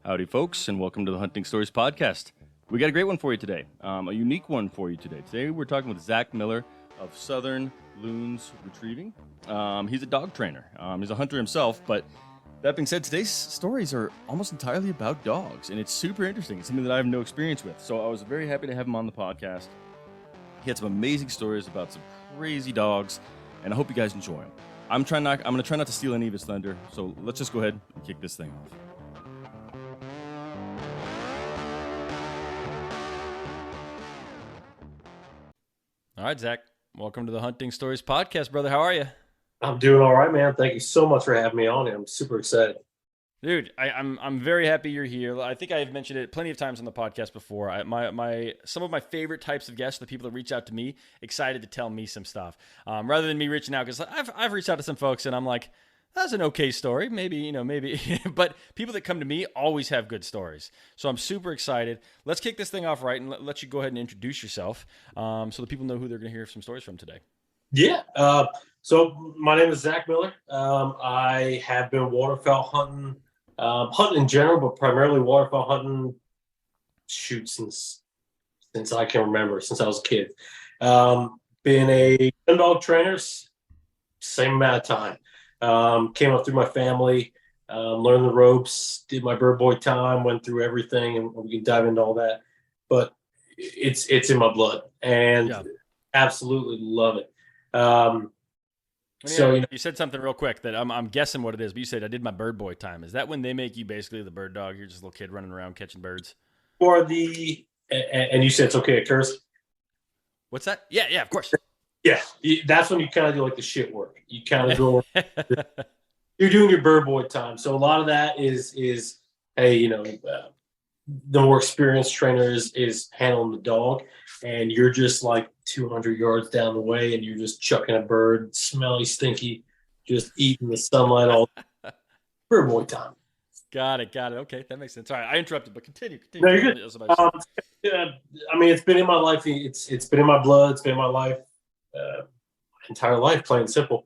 Howdy, folks, and welcome to the Hunting Stories podcast. We got a great one for you today, a unique one for you today. Today we're talking with Zach Miller of Southern Loons Retrieving. He's a dog trainer. He's a hunter himself, but that being said, today's stories are almost entirely about dogs, and it's super interesting. It's something that I have no experience with, so I was very happy to have him on the podcast. He had some amazing stories about some crazy dogs, and I hope you guys enjoy them. I'm going to try not to steal any of his thunder, so let's just go ahead and kick this thing off. All right, Zach, welcome to the Hunting Stories podcast, brother. How are you? I'm doing all right, man. Thank you so much for having me on. I'm super excited. Dude, I'm very happy you're here. I think I've mentioned it plenty of times on the podcast before. Some of my favorite types of guests are the people that reach out to me, excited to tell me some stuff, rather than me reaching out, because I've reached out to some folks and I'm like, that's an okay story, maybe, but people that come to me always have good stories. So I'm super excited. Let's kick this thing off right and let you go ahead and introduce yourself, so the people know who they're going to hear some stories from today. Yeah. So my name is Zach Miller. I have been waterfowl hunting in general, but primarily waterfowl hunting since I can remember, since I was a kid. Been a gun dog trainer, same amount of time. Came up through my family, learned the ropes, did my bird boy time, went through everything, and we can dive into all that. But it's in my blood, and absolutely love it. So you said something real quick that I'm guessing what it is, but you said I did my bird boy time. Is that when they make you basically the bird dog? You're just a little kid running around catching birds? And you said it's okay to curse? What's that? Yeah, of course. Yeah, that's when you kind of do like the shit work. You kind of go, you're doing your bird boy time. So a lot of that is hey, the more experienced trainer is handling the dog, and you're just like 200 yards down the way, and you're just chucking a bird, smelly, stinky, just eating the sunlight all bird boy time. Got it. Okay, that makes sense. All right, I interrupted, but continue. No, you're good. It's been in my life. It's been in my blood. It's been in my life, my entire life, plain and simple.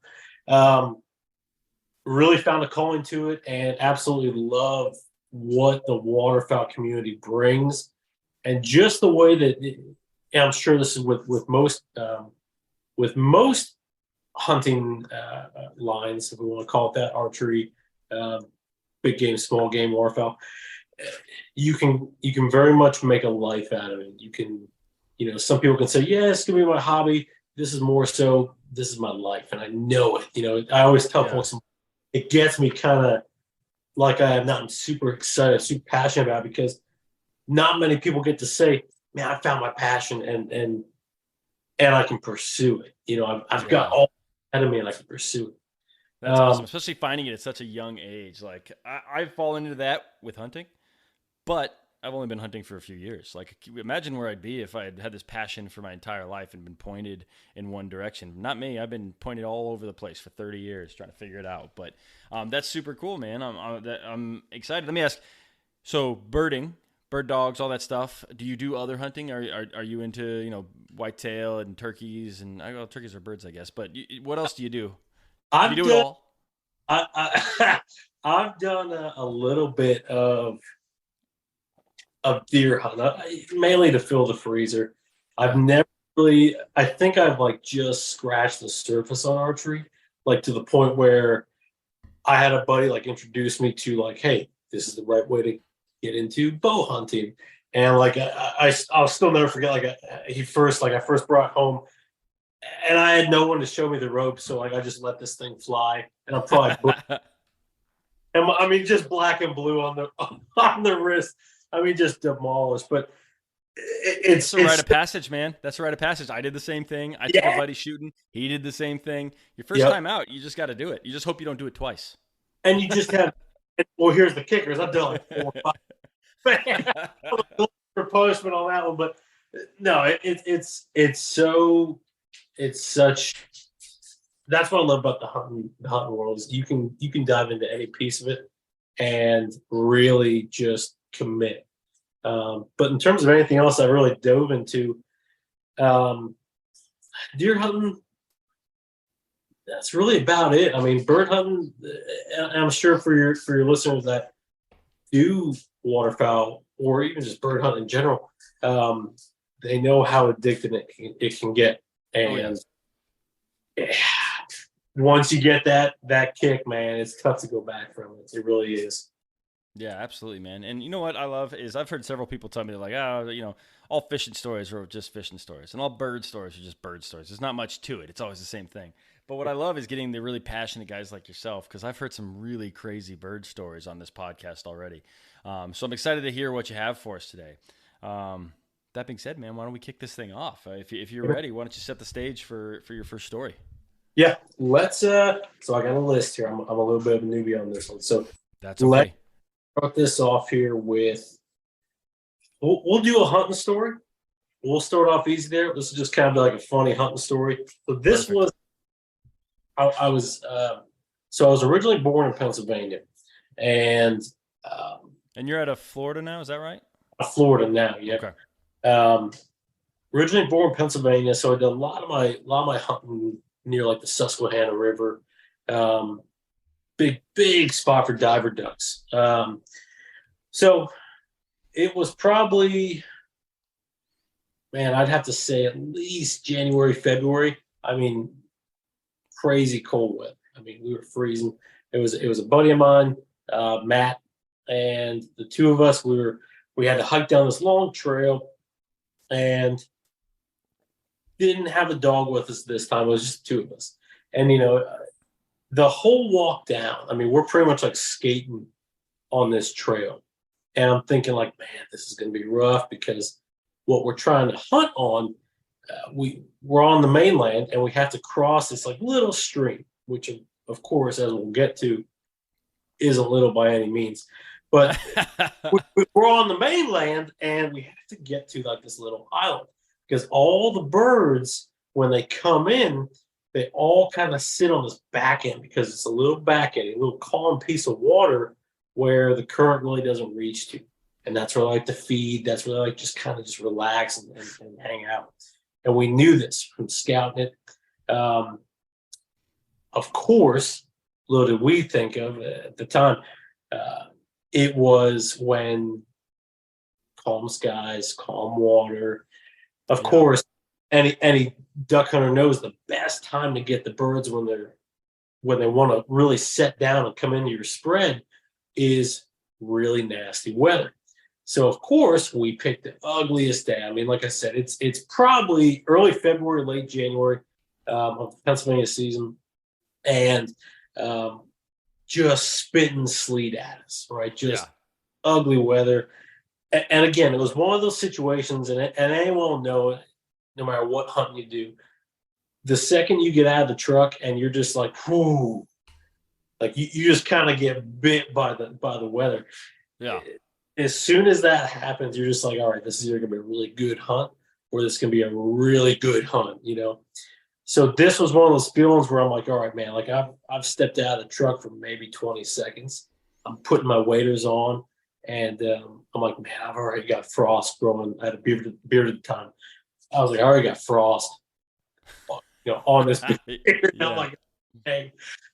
Really found a calling to it, and absolutely love what the waterfowl community brings, and just the way that and I'm sure this is with most hunting lines, if we want to call it that, archery, big game, small game, waterfowl. You can very much make a life out of it. You can, some people can say, yeah, it's gonna be my hobby. This is more so, this is my life, and I know it. I always tell folks, it gets me kind of like I'm super excited, super passionate about it, because not many people get to say, man, I found my passion and I can pursue it. I've got all ahead of me and I can pursue it. That's awesome, especially finding it at such a young age. Like I've fallen into that with hunting, but I've only been hunting for a few years. Like, imagine where I'd be if I had this passion for my entire life and been pointed in one direction. Not me. I've been pointed all over the place for 30 years trying to figure it out. But that's super cool, man. I'm excited. Let me ask, so birding, bird dogs, all that stuff, do you do other hunting? Are you into, whitetail and turkeys? And turkeys are birds, I guess. But what else do you do? You do it all? I've done a little bit of deer hunt, mainly to fill the freezer. I've never really, I think I've just scratched the surface on archery, to the point where I had a buddy introduce me to hey, this is the right way to get into bow hunting. And I'll still never forget, I first brought home, and I had no one to show me the rope. So I just let this thing fly, and I'm probably, and just black and blue on the wrist. Just demolished, but it's a rite of passage, man. That's a rite of passage. I did the same thing. I took a buddy shooting. He did the same thing. Your first time out, you just got to do it. You just hope you don't do it twice. And you just have, well, here's the kickers. I've done 4 or 5 for punishment on that one, but no, it's such. That's what I love about the hunting world is you can dive into any piece of it and really just commit. But in terms of anything else I really dove into, deer hunting, that's really about it. Bird hunting, and I'm sure for your listeners that do waterfowl or even just bird hunt in general, they know how addictive it can get. And once you get that kick, man, it's tough to go back from it. It really is. Yeah, absolutely, man. And you know what I love is I've heard several people tell me like, oh, all fishing stories are just fishing stories, and all bird stories are just bird stories. There's not much to it. It's always the same thing. But what I love is getting the really passionate guys like yourself, because I've heard some really crazy bird stories on this podcast already. So I'm excited to hear what you have for us today. That being said, man, why don't we kick this thing off? If you're ready, why don't you set the stage for your first story? Yeah, let's. So I got a list here. I'm a little bit of a newbie on this one, so that's okay. Let's start this off here with. We'll do a hunting story. We'll start off easy there. This is just kind of like a funny hunting story. So this Perfect. Was. I was. So I was originally born in Pennsylvania, and. And you're out of Florida now, is that right? Florida now, yeah. Okay. Originally born in Pennsylvania, so I did a lot of my hunting near like the Susquehanna River. Big spot for diver ducks. So it was probably, man, I'd have to say at least January, February. I mean, crazy cold weather. I mean, we were freezing. It was a buddy of mine, Matt, and the two of us, we had to hike down this long trail and didn't have a dog with us this time. It was just the two of us. And, the whole walk down, I mean, we're pretty much like skating on this trail. And I'm thinking like, man, this is going to be rough because what we're trying to hunt on, we're on the mainland and we have to cross this like little stream, which of course, as we'll get to, isn't little by any means. But we're on the mainland and we have to get to like this little island because all the birds, when they come in, they all kind of sit on this back end because it's a little back end, a little calm piece of water where the current really doesn't reach to. And that's where I like to feed. That's where I like just kind of just relax and hang out. And we knew this from scouting it. Of course, little did we think of at the time, it was when calm skies, calm water. Of course, any duck hunter knows the best time to get the birds when they want to really set down and come into your spread is really nasty weather. So of course we picked the ugliest day. I mean, like I said, it's probably early February, late January of the Pennsylvania season, and just spitting sleet at us, right? Just ugly weather. And again, it was one of those situations, and anyone will know it, no matter what hunting you do, the second you get out of the truck and you're just like, whoo, like you just kind of get bit by the weather. Yeah. As soon as that happens, you're just like, all right, this is either gonna be a really good hunt or this is gonna be a really good hunt, So this was one of those feelings where I'm like, all right, man, like I've stepped out of the truck for maybe 20 seconds. I'm putting my waders on, and I'm like, man, I've already got frost growing. I had a beard at the time. I was like, I already got frost, on this. I'm like, hey,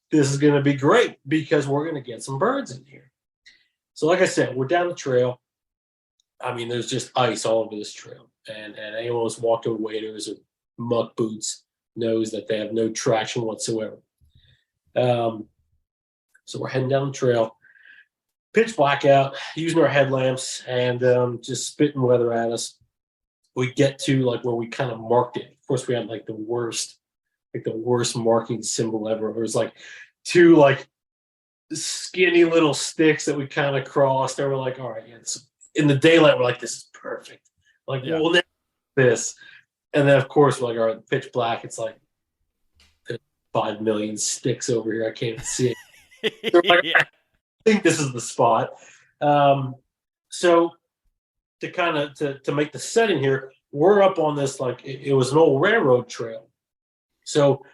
this is going to be great because we're going to get some birds in here. So like I said, we're down the trail. I mean, there's just ice all over this trail. And anyone who's walked with waders or muck boots knows that they have no traction whatsoever. So we're heading down the trail. Pitch black out, using our headlamps and just spitting weather at us. We get to like where we kind of marked it. Of course, we had like the worst marking symbol ever. It was like two like skinny little sticks that we kind of crossed. And we're like, all right, in the daylight, we're like, this is perfect. Like, we'll never do this. And then of course, we're like, all right, pitch black. It's like there's 5 million sticks over here. I can't see it. So like, I think this is the spot. So to kind of to make the setting here, we're up on this like it was an old railroad trail. So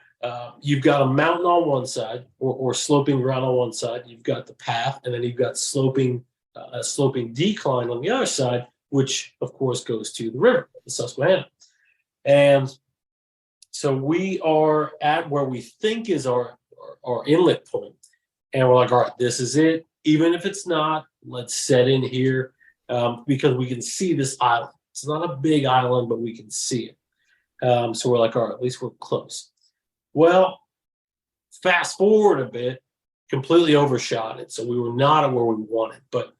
you've got a mountain on one side or sloping ground on one side. You've got the path, and then you've got a sloping decline on the other side, which of course goes to the river, the Susquehanna. And so we are at where we think is our inlet point, and we're like, all right, this is it. even if it's not, let's set in here because we can see this island. It's not a big island, but we can see it. So we're like, all right, at least we're close. Well, fast forward a bit, completely overshot it. So we were not at where we wanted. But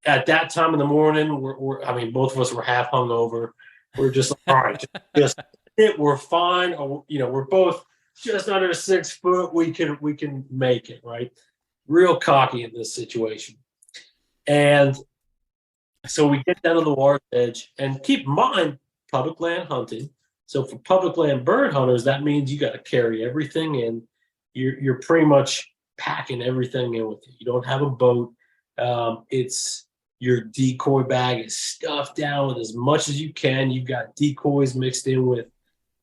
at that time in the morning, I mean, both of us were half hungover. We're just like, all right, just it. We're fine. We're both just under 6 foot. We can make it, right? Real cocky in this situation. And so we get down to the water's edge, and keep in mind, public land hunting. So for public land bird hunters, that means you got to carry everything in. You're pretty much packing everything in with you. You don't have a boat. It's your decoy bag is stuffed down with as much as you can. You've got decoys mixed in with,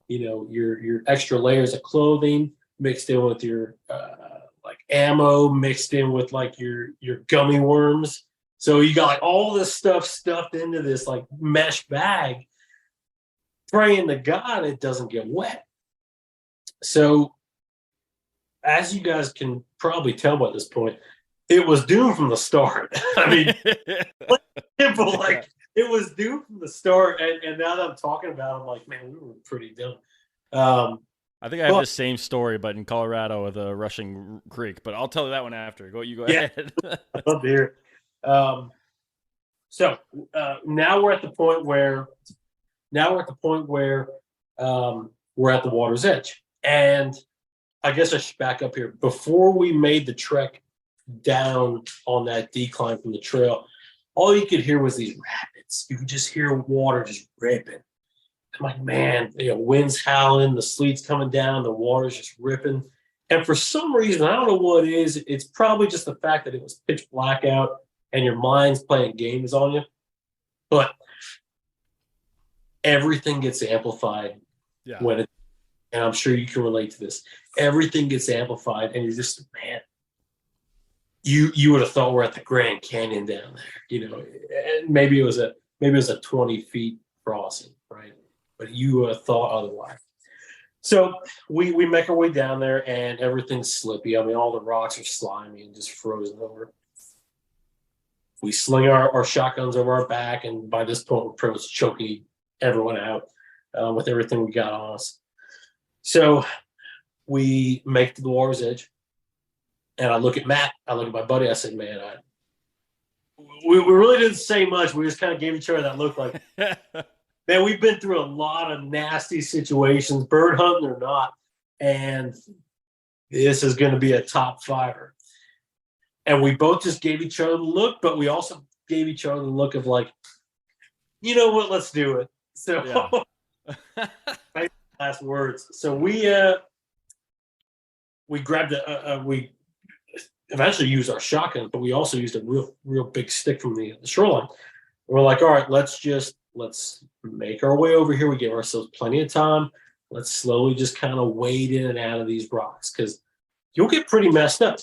your extra layers of clothing, mixed in with your like ammo, mixed in with like your gummy worms. So you got like all this stuff stuffed into this like mesh bag, praying to God it doesn't get wet. So as you guys can probably tell by this point, it was doomed from the start. I mean, simple, like it was doomed from the start. And now that I'm talking about it, I'm like, man, we were pretty dumb. I think I have the same story, but in Colorado with a rushing creek. But I'll tell you that one after. You go ahead. I'd love to hear. So now we're at the point where we're at the water's edge. And I guess I should back up here. Before we made the trek down on that decline from the trail, all you could hear was these rapids. You could just hear water just ripping. I'm like, man, wind's howling, the sleet's coming down, the water's just ripping. And for some reason, I don't know what it is. It's probably just the fact that it was pitch black out and your mind's playing games on you. But everything gets amplified when and I'm sure you can relate to this. Everything gets amplified, and you're just, man, you would have thought we're at the Grand Canyon down there, and maybe it was a 20 feet crossing, right? But you would have thought otherwise. So we make our way down there, and everything's slippy. I mean, all the rocks are slimy and just frozen over. We sling our shotguns over our back, and by this point, we're pretty much choking everyone out with everything we got on us. So we make it to the water's edge, and I look at Matt. I look at my buddy. I said, man, we really didn't say much. We just kind of gave each other that look like, man, we've been through a lot of nasty situations, bird hunting or not, and this is going to be a top fiver. And we both just gave each other the look, but we also gave each other the look of like, you know what, let's do it. So last words. So we grabbed we eventually used our shotgun, but we also used a real big stick from the shoreline. We're like, all right, let's make our way over here. We give ourselves plenty of time. Let's slowly just kind of wade in and out of these rocks because you'll get pretty messed up.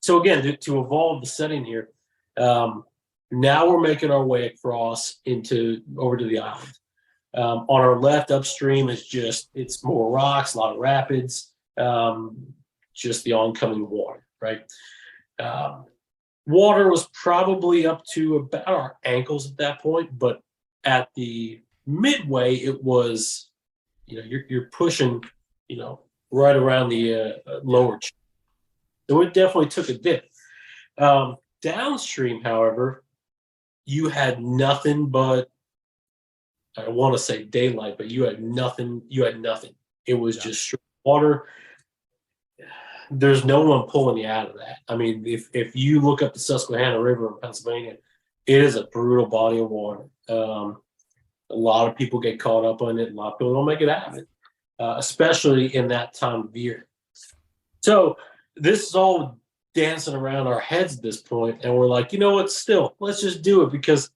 So again, to evolve the setting here, now we're making our way across over to the island. On our left upstream it's more rocks, a lot of rapids, just the oncoming water, right? Water was probably up to about our ankles at that point, but at the midway, it was, you're pushing, right around the lower chin. So it definitely took a dip. Downstream, however, you had nothing but, I want to say daylight, but you had nothing. It was just straight water. There's no one pulling you out of that. I mean, if you look up the Susquehanna River in Pennsylvania, it is a brutal body of water. A lot of people get caught up on it. A lot of people don't make it out of it, especially in that time of year. So this is all dancing around our heads at this point, and we're like, you know what? Still, let's just do it because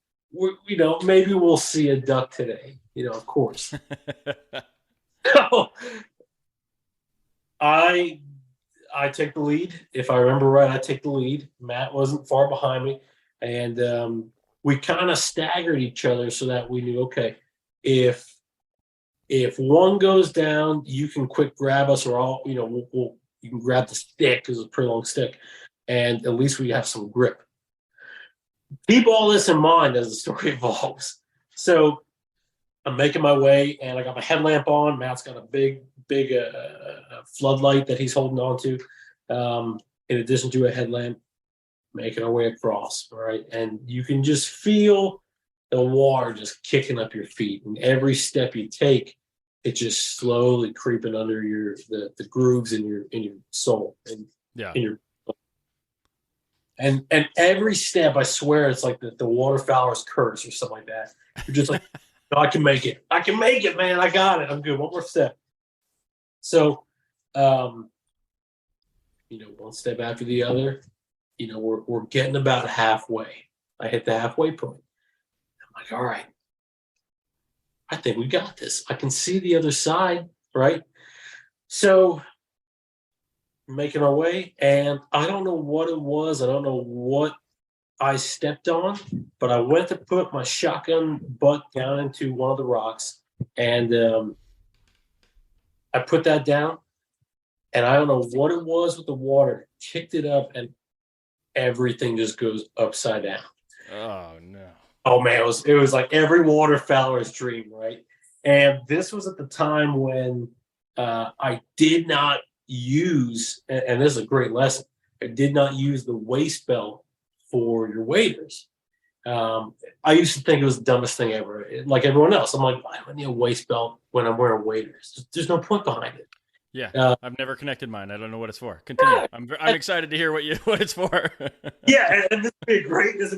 maybe we'll see a duck today. Of course. So I take the lead. If I remember right, I take the lead. Matt wasn't far behind me, and we kind of staggered each other so that we knew, okay, if one goes down, you can quick grab us, or you can grab the stick because it's a pretty long stick. and at least we have some grip. Keep all this in mind as the story evolves. So I'm making my way, and I got my headlamp on. Matt's got a big floodlight that he's holding on to, in addition to a headlamp, making our way across, right? And you can just feel the water just kicking up your feet. And every step you take, it's just slowly creeping under the grooves in your soul and in your. And every step, I swear, it's like the waterfowler's curse or something like that. You're just like, no, I can make it. I can make it, man. I got it. I'm good. One more step. So, one step after the other, we're getting about halfway. I hit the halfway point. I'm like, all right, I think we got this. I can see the other side, right? So, making our way, and I don't know what it was. I don't know what I stepped on, but I went to put my shotgun butt down into one of the rocks, and I put that down, and I don't know what it was with the water. Kicked it up, and everything just goes upside down. Oh no! Oh man, it was like every waterfowler's dream, right? And this was at the time when I did not use, and this is a great lesson, I did not use the waist belt for your waders. I used to think it was the dumbest thing ever. Like everyone else, I'm like, why do I need a waist belt when I'm wearing waders? There's no point behind it. Yeah, I've never connected mine. I don't know what it's for. Continue. I'm excited to hear what it's for. Yeah, and this would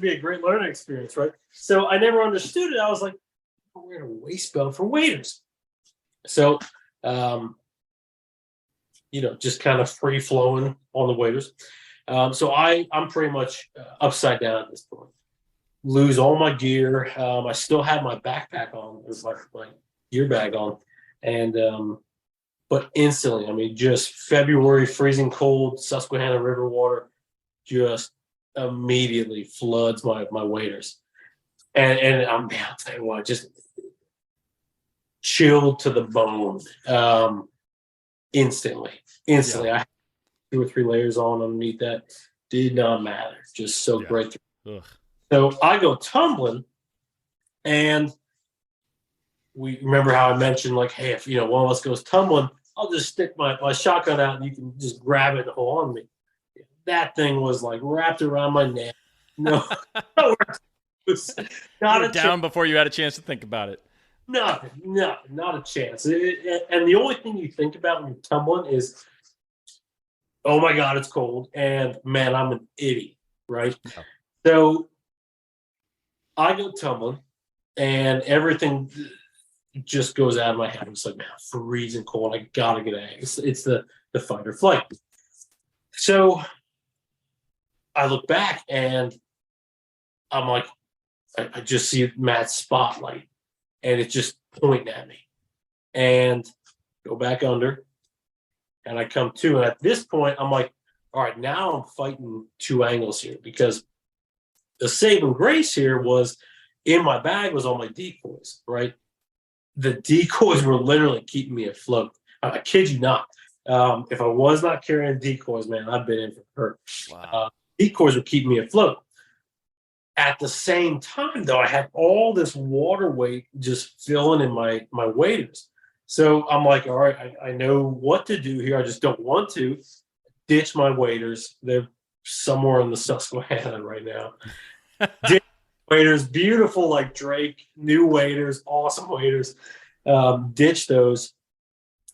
be a great learning experience, right? So I never understood it. I was like, I'm wearing a waist belt for waders. So just kind of free flowing on the waders. So I'm pretty much upside down at this point. Lose all my gear. I still had my backpack on, my gear bag on, and but instantly, I mean, just February, freezing cold, Susquehanna River water, just immediately floods my waders, and I'll tell you what, just chilled to the bone. Instantly. Yeah. I had 2 or 3 layers on underneath that. Did not matter. Just soaked right through. Ugh. So I go tumbling, and we remember how I mentioned, like, hey, if one of us goes tumbling, I'll just stick my shotgun out and you can just grab it and hold on to me. That thing was like wrapped around my neck. No, it was not a down before you had a chance to think about it. Nothing, not a chance. And the only thing you think about when you're tumbling is, oh my God, it's cold, and man, I'm an idiot, right? Yeah. So I go tumbling, and everything just goes out of my head. I'm just like, man, I'm freezing cold. I gotta get out. It's the fight or flight. So I look back, and I'm like, I just see Matt's spotlight. And it's just pointing at me, and go back under, and I come to. And at this point, I'm like, all right, now I'm fighting 2 angles here, because the saving grace here was in my bag was all my decoys, right? The decoys were literally keeping me afloat. I kid you not. If I was not carrying decoys, man, I'd been in for hurt. Wow. Decoys were keeping me afloat. At the same time, though, I had all this water weight just filling in my waders. So I'm like, all right, I know what to do here. I just don't want to ditch my waders. They're somewhere in the Susquehanna right now. Ditch waders, beautiful like Drake, new waders, awesome waders. Ditch those.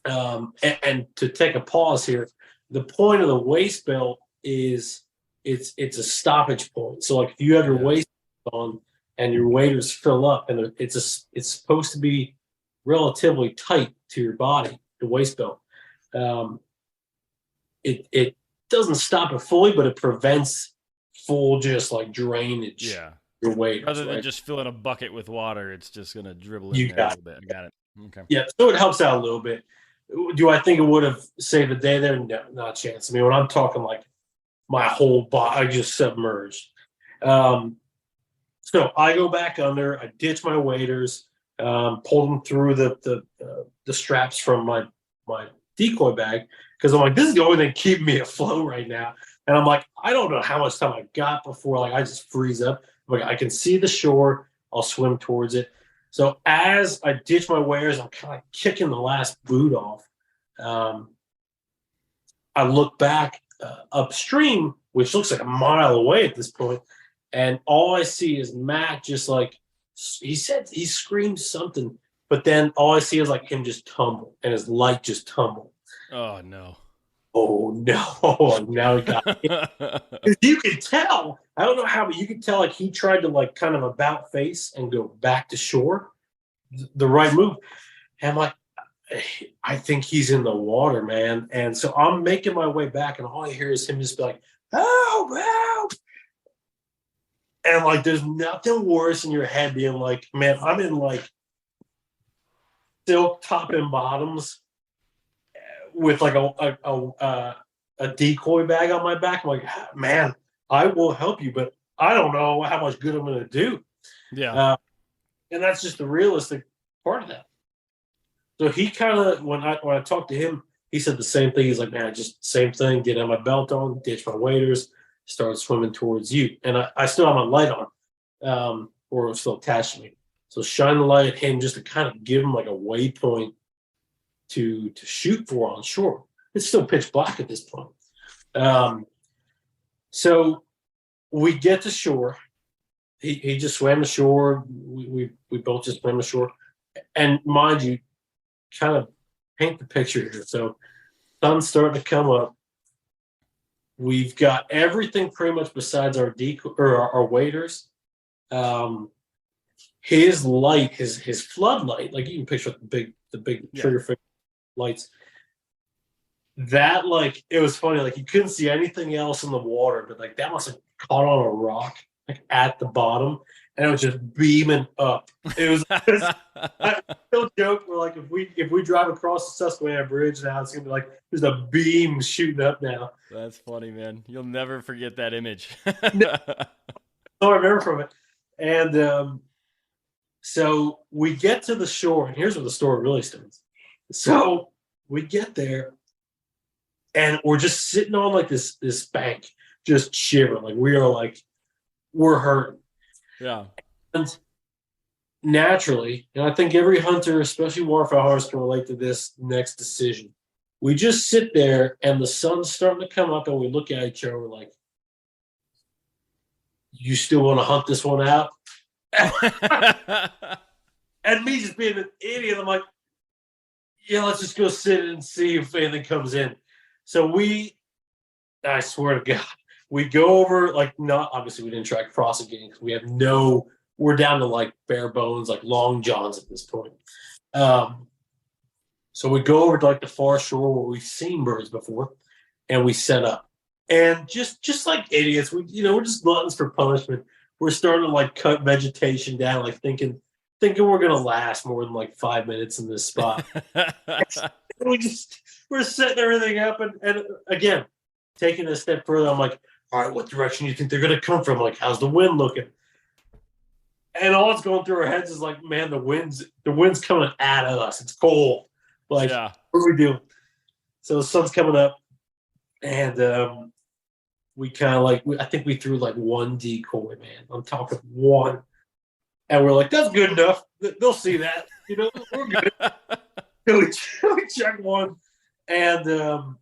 And to take a pause here, the point of the waist belt is it's a stoppage point. So like if you have your waist on and your waders fill up, and it's supposed to be relatively tight to your body, the waist belt. It doesn't stop it fully, but it prevents full just like drainage. Yeah. Your waders, rather than right? just filling a bucket with water, it's just gonna dribble in there a little bit. I got it. Okay. Yeah, so it helps out a little bit. Do I think it would have saved the day there? No, not a chance. I mean, when I'm talking like my whole body, I just submerged. So I go back under, I ditch my waders, pull them through the straps from my decoy bag, because I'm like, this is the only thing keeping me afloat right now. And I'm like, I don't know how much time I got before like I just freeze up. I'm like, I can see the shore. I'll swim towards it. So as I ditch my wares, I'm kind of kicking the last boot off. Um, I look back upstream, which looks like a mile away at this point, and all I see is Matt just like he said he screamed something, but then all I see is like him just tumble and his light just tumble. Oh no. Oh no! Now he got hit. 'Cause you could tell. I don't know how, but you could tell like he tried to like kind of about face and go back to shore, the right move. And I'm like, I think he's in the water, man. And so I'm making my way back, and all I hear is him just be like, help, help. And like, there's nothing worse in your head being like, man, I'm in like silk top and bottoms with like a decoy bag on my back. I'm like, man, I will help you, but I don't know how much good I'm going to do. Yeah. And that's just the realistic part of that. So he kind of when I talked to him, he said the same thing. He's like, man, just same thing. Get on my belt on, ditch my waders, start swimming towards you. And I still have my light on, or it was still attached to me. So shine the light at him just to kind of give him like a waypoint to shoot for on shore. It's still pitch black at this point. So we get to shore. He just swam the shore. We both just swam the shore. And mind you, kind of paint the picture here. So sun's starting to come up. We've got everything pretty much besides our decoy or our waders. His light, his floodlight, like you can picture the big trigger finger lights. That like it was funny, like you couldn't see anything else in the water, but like that must have caught on a rock like at the bottom, and it was just beaming up. It was I still joke. We're like, if we drive across the Susquehanna Bridge now, it's gonna be like there's a beam shooting up now. That's funny, man. You'll never forget that image. So I remember from it, and so we get to the shore, and here's where the story really starts. So we get there, and we're just sitting on like this bank, just shivering, like we're hurting. Yeah. And naturally, and I think every hunter, especially waterfowl hunters, can relate to this next decision. We just sit there and the sun's starting to come up and we look at each other, we're like, you still want to hunt this one out? And me just being an idiot, I'm like, yeah, let's just go sit and see if anything comes in. So I swear to God, we go over, like, not obviously we didn't try crossing because we're down to like bare bones, like long johns at this point. So we go over to like the far shore where we've seen birds before, and we set up. And just like idiots, we're just gluttons for punishment. We're starting to like cut vegetation down, like thinking we're gonna last more than like 5 minutes in this spot. We're setting everything up, and again, taking it a step further, I'm like, all right, what direction do you think they're gonna come from? Like, how's the wind looking? And all that's going through our heads is like, man, the wind's coming at us. It's cold. Like, yeah. What are we doing? So the sun's coming up, and we kind of like, I think we threw like one decoy, man. I'm talking one. And we're like, that's good enough. They'll see that. We're good. So we check one, and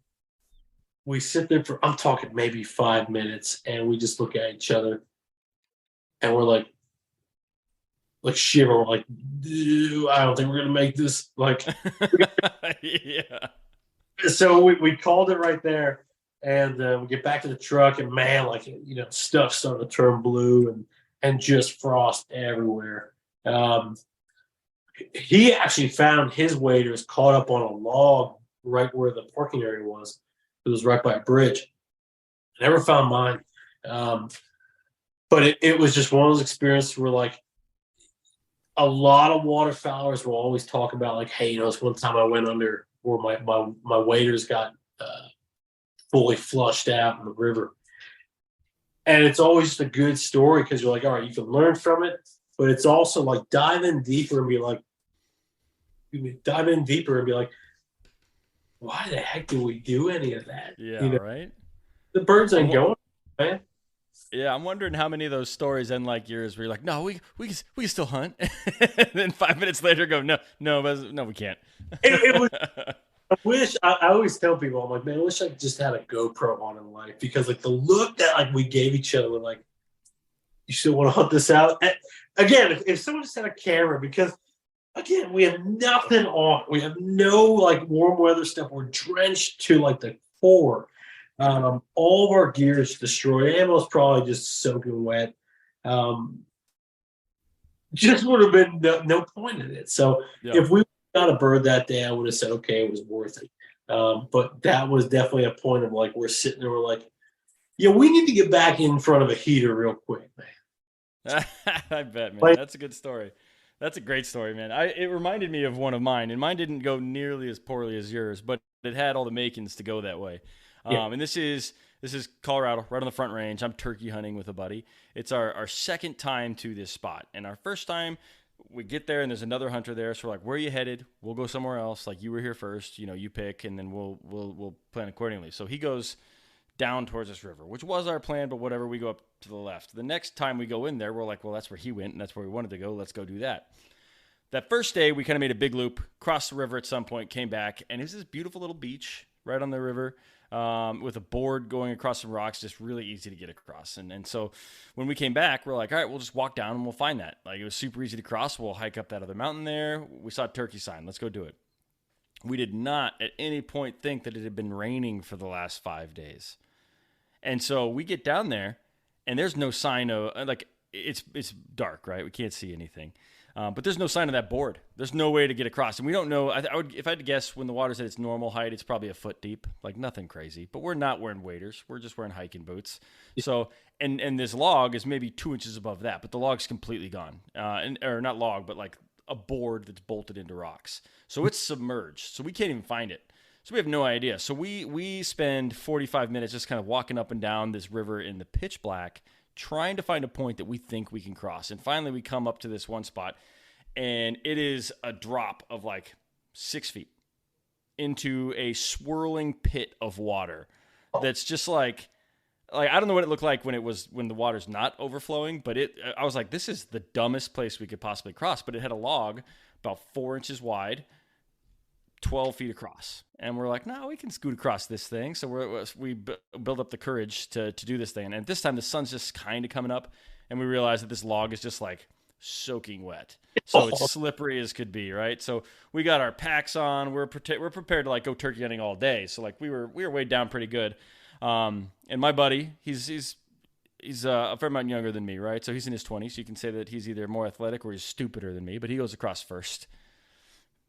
we sit there for, I'm talking maybe 5 minutes, and we just look at each other, and we're like shiver. We're like, I don't think we're gonna make this. Like, yeah. So we called it right there, and we get back to the truck, and man, like stuff started to turn blue and just frost everywhere. He actually found his waders caught up on a log right where the parking area was. It was right by a bridge. I never found mine, but it was just one of those experiences where like a lot of waterfowlers will always talk about like, hey, this one time I went under where my waders got fully flushed out in the river. And it's always just a good story because you're like, all right, you can learn from it, but it's also like dive in deeper and be like, why the heck do we do any of that? Yeah, right. The birds I'm, ain't wo- going, man. yeah, I'm wondering how many of those stories end like yours, where you're like, no, we can still hunt, and then 5 minutes later go, no, we can't. It was. I wish. I always tell people, I'm like, man, I wish I just had a GoPro on in life because like the look that like we gave each other, like, you still want to hunt this out. And again, if someone just had a camera, because again, we have nothing on. We have no like warm weather stuff. We're drenched to like the core. All of our gear is destroyed. Ammo's probably just soaking wet. Um, just would have been no point in it. So Yep. if we got a bird that day, I would have said, okay, it was worth it. But that was definitely a point of like, we're sitting there, we're like, yeah, we need to get back in front of a heater real quick, man. I bet, man. Like, That's a good story. That's a great story, man. It reminded me of one of mine, and mine didn't go nearly as poorly as yours, but it had all the makings to go that way. yeah, And this is Colorado, right on the Front Range. I'm turkey hunting with a buddy. It's our second time to this spot, and our first time we get there and there's another hunter there. So we're like, where are you headed? We'll go somewhere else. Like, you were here first, you pick, and then we'll plan accordingly. So he goes down towards this river, which was our plan, but whatever, we go up to the left. The next time we go in there, we're like, well, that's where he went, and that's where we wanted to go. Let's go do that. That first day, we kind of made a big loop, crossed the river at some point, came back, and it was this beautiful little beach right on the river, with a board going across some rocks, just really easy to get across. And so when we came back, we're like, all right, we'll just walk down and we'll find that. Like, it was super easy to cross. We'll hike up that other mountain there. We saw a turkey sign. Let's go do it. We did not at any point think that it had been raining for the last 5 days. And so we get down there, and there's no sign of, like, it's dark, right? We can't see anything, but there's no sign of that board. There's no way to get across, and we don't know. I would, if I had to guess, when the water's at its normal height, it's probably a foot deep, like nothing crazy. But we're not wearing waders; we're just wearing hiking boots. So, and this log is maybe 2 inches above that, but the log's completely gone, or not log, but like a board that's bolted into rocks. So it's submerged, so we can't even find it. So we have no idea. So we spend 45 minutes just kind of walking up and down this river in the pitch black, trying to find a point that we think we can cross. And finally, we come up to this one spot, and it is a drop of like 6 feet into a swirling pit of water. That's just like I don't know what it looked like when the water's not overflowing, but I was like, this is the dumbest place we could possibly cross. But it had a log about 4 inches wide, 12 feet across, and we're like, no, we can scoot across this thing. So we build up the courage to do this thing, and this time the sun's just kind of coming up, and we realize that this log is just like soaking wet, so it's slippery as could be, right? So we got our packs on, we're prepared to like go turkey hunting all day. So like we were weighed down pretty good, and my buddy, he's a fair amount younger than me, right? So he's in his 20s. So you can say that he's either more athletic or he's stupider than me, but he goes across first.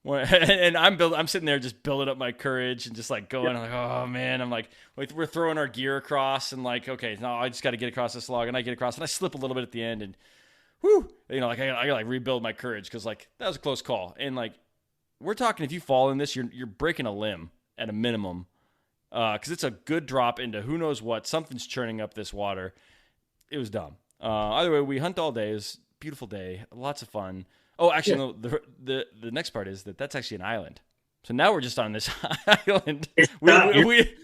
And I'm sitting there just building up my courage and just like going, like, oh man, I'm like, we're throwing our gear across, and like, okay, now I just got to get across this log, and I get across, and I slip a little bit at the end, and whoo, like I gotta like rebuild my courage, because like that was a close call, and like we're talking, if you fall in this, you're breaking a limb at a minimum, because it's a good drop into who knows what, something's churning up this water. It was dumb. Either way, we hunt all day. It was a beautiful day, lots of fun. Oh, actually, no. The next part is that's actually an island. So now we're just on this island. it's We, not we, your we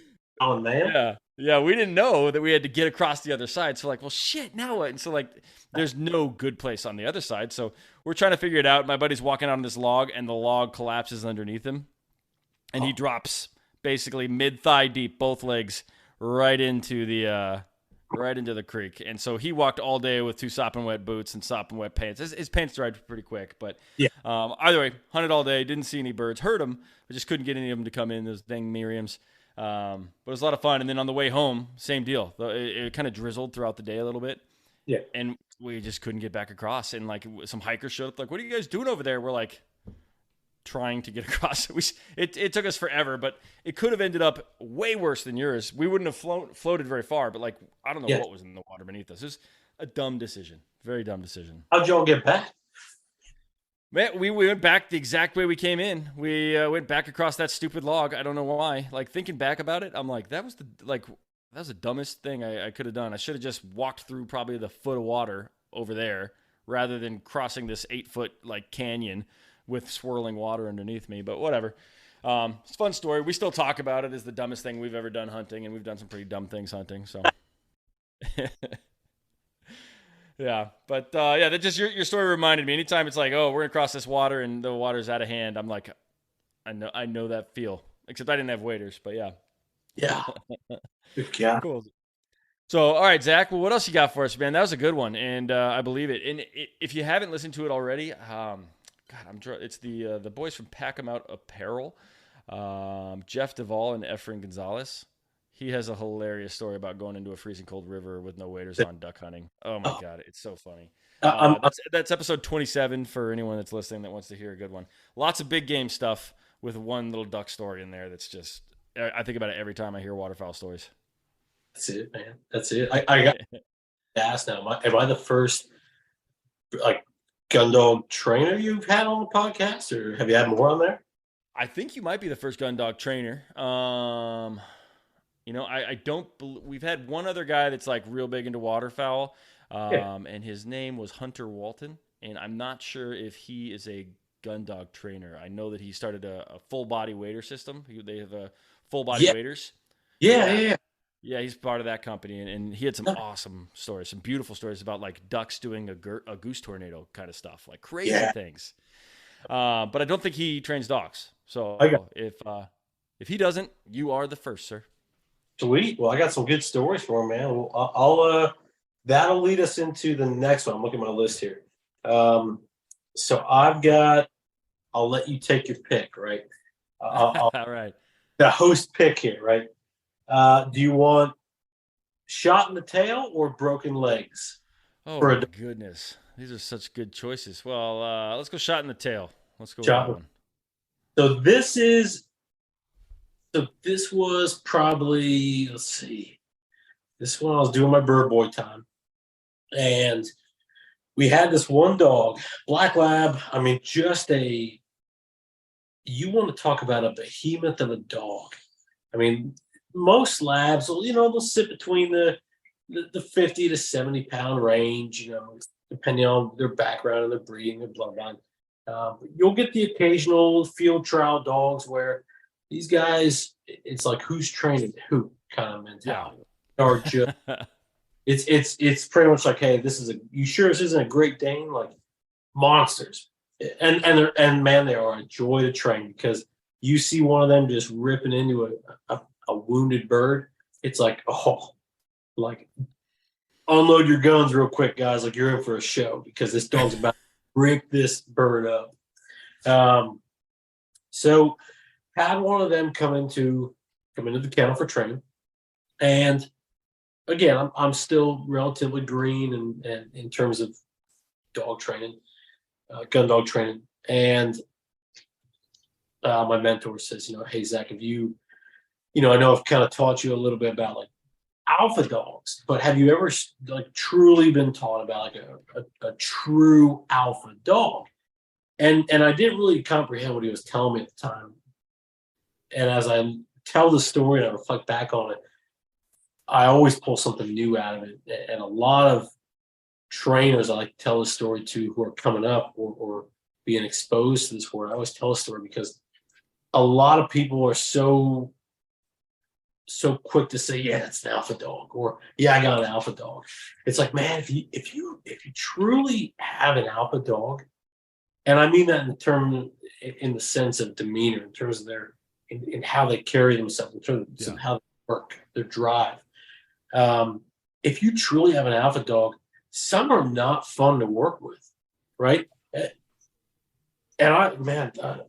own, man. yeah, we didn't know that we had to get across the other side. So like, well, shit, now what? And so like, there's no good place on the other side. So we're trying to figure it out. My buddy's walking out on this log, and the log collapses underneath him, and he drops basically mid thigh deep, both legs, right into the creek. And so he walked all day with two sopping wet boots and sopping wet pants. His pants dried pretty quick, but Yeah. Either way, hunted all day, didn't see any birds, heard them, but just couldn't get any of them to come in, those dang Miriams. But it was a lot of fun. And then on the way home, same deal. It kind of drizzled throughout the day a little bit, Yeah. and we just couldn't get back across. And like some hikers showed up, like, what are you guys doing over there? We're like, trying to get across. It took us forever, but it could have ended up way worse than yours. We wouldn't have floated very far, but like, I don't know what was in the water beneath us. It was a dumb decision. Very dumb decision. How'd y'all get back? Man, we went back the exact way we came in. We went back across that stupid log. I don't know why. Like, thinking back about it, I'm like, that was the dumbest thing I could have done. I should have just walked through probably the foot of water over there rather than crossing this 8-foot like canyon with swirling water underneath me. But whatever. It's a fun story. We still talk about it as the dumbest thing we've ever done hunting, and we've done some pretty dumb things hunting. So, yeah. But yeah, that just your story reminded me. Anytime it's like, oh, we're gonna cross this water and the water's out of hand, I'm like, I know that feel. Except I didn't have waders, but yeah, Yeah. Yeah. cool. So, all right, Zach. Well, what else you got for us, man? That was a good one, and I believe it. And if you haven't listened to it already, God, it's the boys from Pack 'em Out Apparel, Jeff Duvall and Efren Gonzalez. He has a hilarious story about going into a freezing cold river with no waders on duck hunting. Oh my Oh, God, it's so funny. I'm That's episode 27 for anyone that's listening that wants to hear a good one. Lots of big game stuff with one little duck story in there. That's just I think about it every time I hear waterfowl stories. That's it, man. That's it. I got to ask now. Am I the first like gun dog trainer you've had on the podcast, or have you had more on there? I think you might be the first gun dog trainer. I don't. We've had one other guy that's like real big into waterfowl, Yeah. and his name was Hunter Walton, and I'm not sure if he is a gun dog trainer. I know that he started a full body wader system. They have a full body Yeah. waders. Yeah. Yeah, Yeah. yeah, he's part of that company, and he had some Yeah. awesome stories, some beautiful stories about like ducks doing a goose tornado kind of stuff, like crazy Yeah. things. But I don't think he trains dogs. I got So if he doesn't, you are the first, sir. sweet. Well, I got some good stories for him, man. Well, that'll lead us into the next one. I'm looking at my list here. So I've got. I'll let you take your pick, right? I'll All right. the host pick here, right? Do you want shot in the tail or broken legs Oh for my a goodness, these are such good choices. Well, let's go shot in the tail. Let's go with that shot? one. So this was probably, let's see, this one I was doing my bird boy time, and we had this one dog, black lab. I mean, just you want to talk about a behemoth of a dog. I mean, most labs, they'll sit between the 50 to 70 pound range, depending on their background and their breeding, their bloodline. But you'll get the occasional field trial dogs where these guys, it's like who's training who kind of mentality. Or just it's pretty much like, hey, you sure this isn't a Great Dane? Like monsters. And man, they are a joy to train because you see one of them just ripping into a wounded bird. It's like, oh, like unload your guns real quick, guys. Like you're in for a show because this dog's about to break this bird up. So had one of them come into the kennel for training, and again, I'm still relatively green and in terms of dog training, gun dog training, and my mentor says, hey Zach, have I know I've kind of taught you a little bit about like alpha dogs, but have you ever like truly been taught about like a true alpha dog? And I didn't really comprehend what he was telling me at the time. And as I tell the story and I reflect back on it, I always pull something new out of it. And a lot of trainers I like to tell the story to who are coming up or being exposed to this word, I always tell a story because a lot of people are so quick to say, yeah, it's an alpha dog, or yeah, I got an alpha dog. It's like, man, if you truly have an alpha dog, and I mean that in the sense of demeanor, in terms of in how they carry themselves, in terms of how they work, their drive. If you truly have an alpha dog, some are not fun to work with, right? And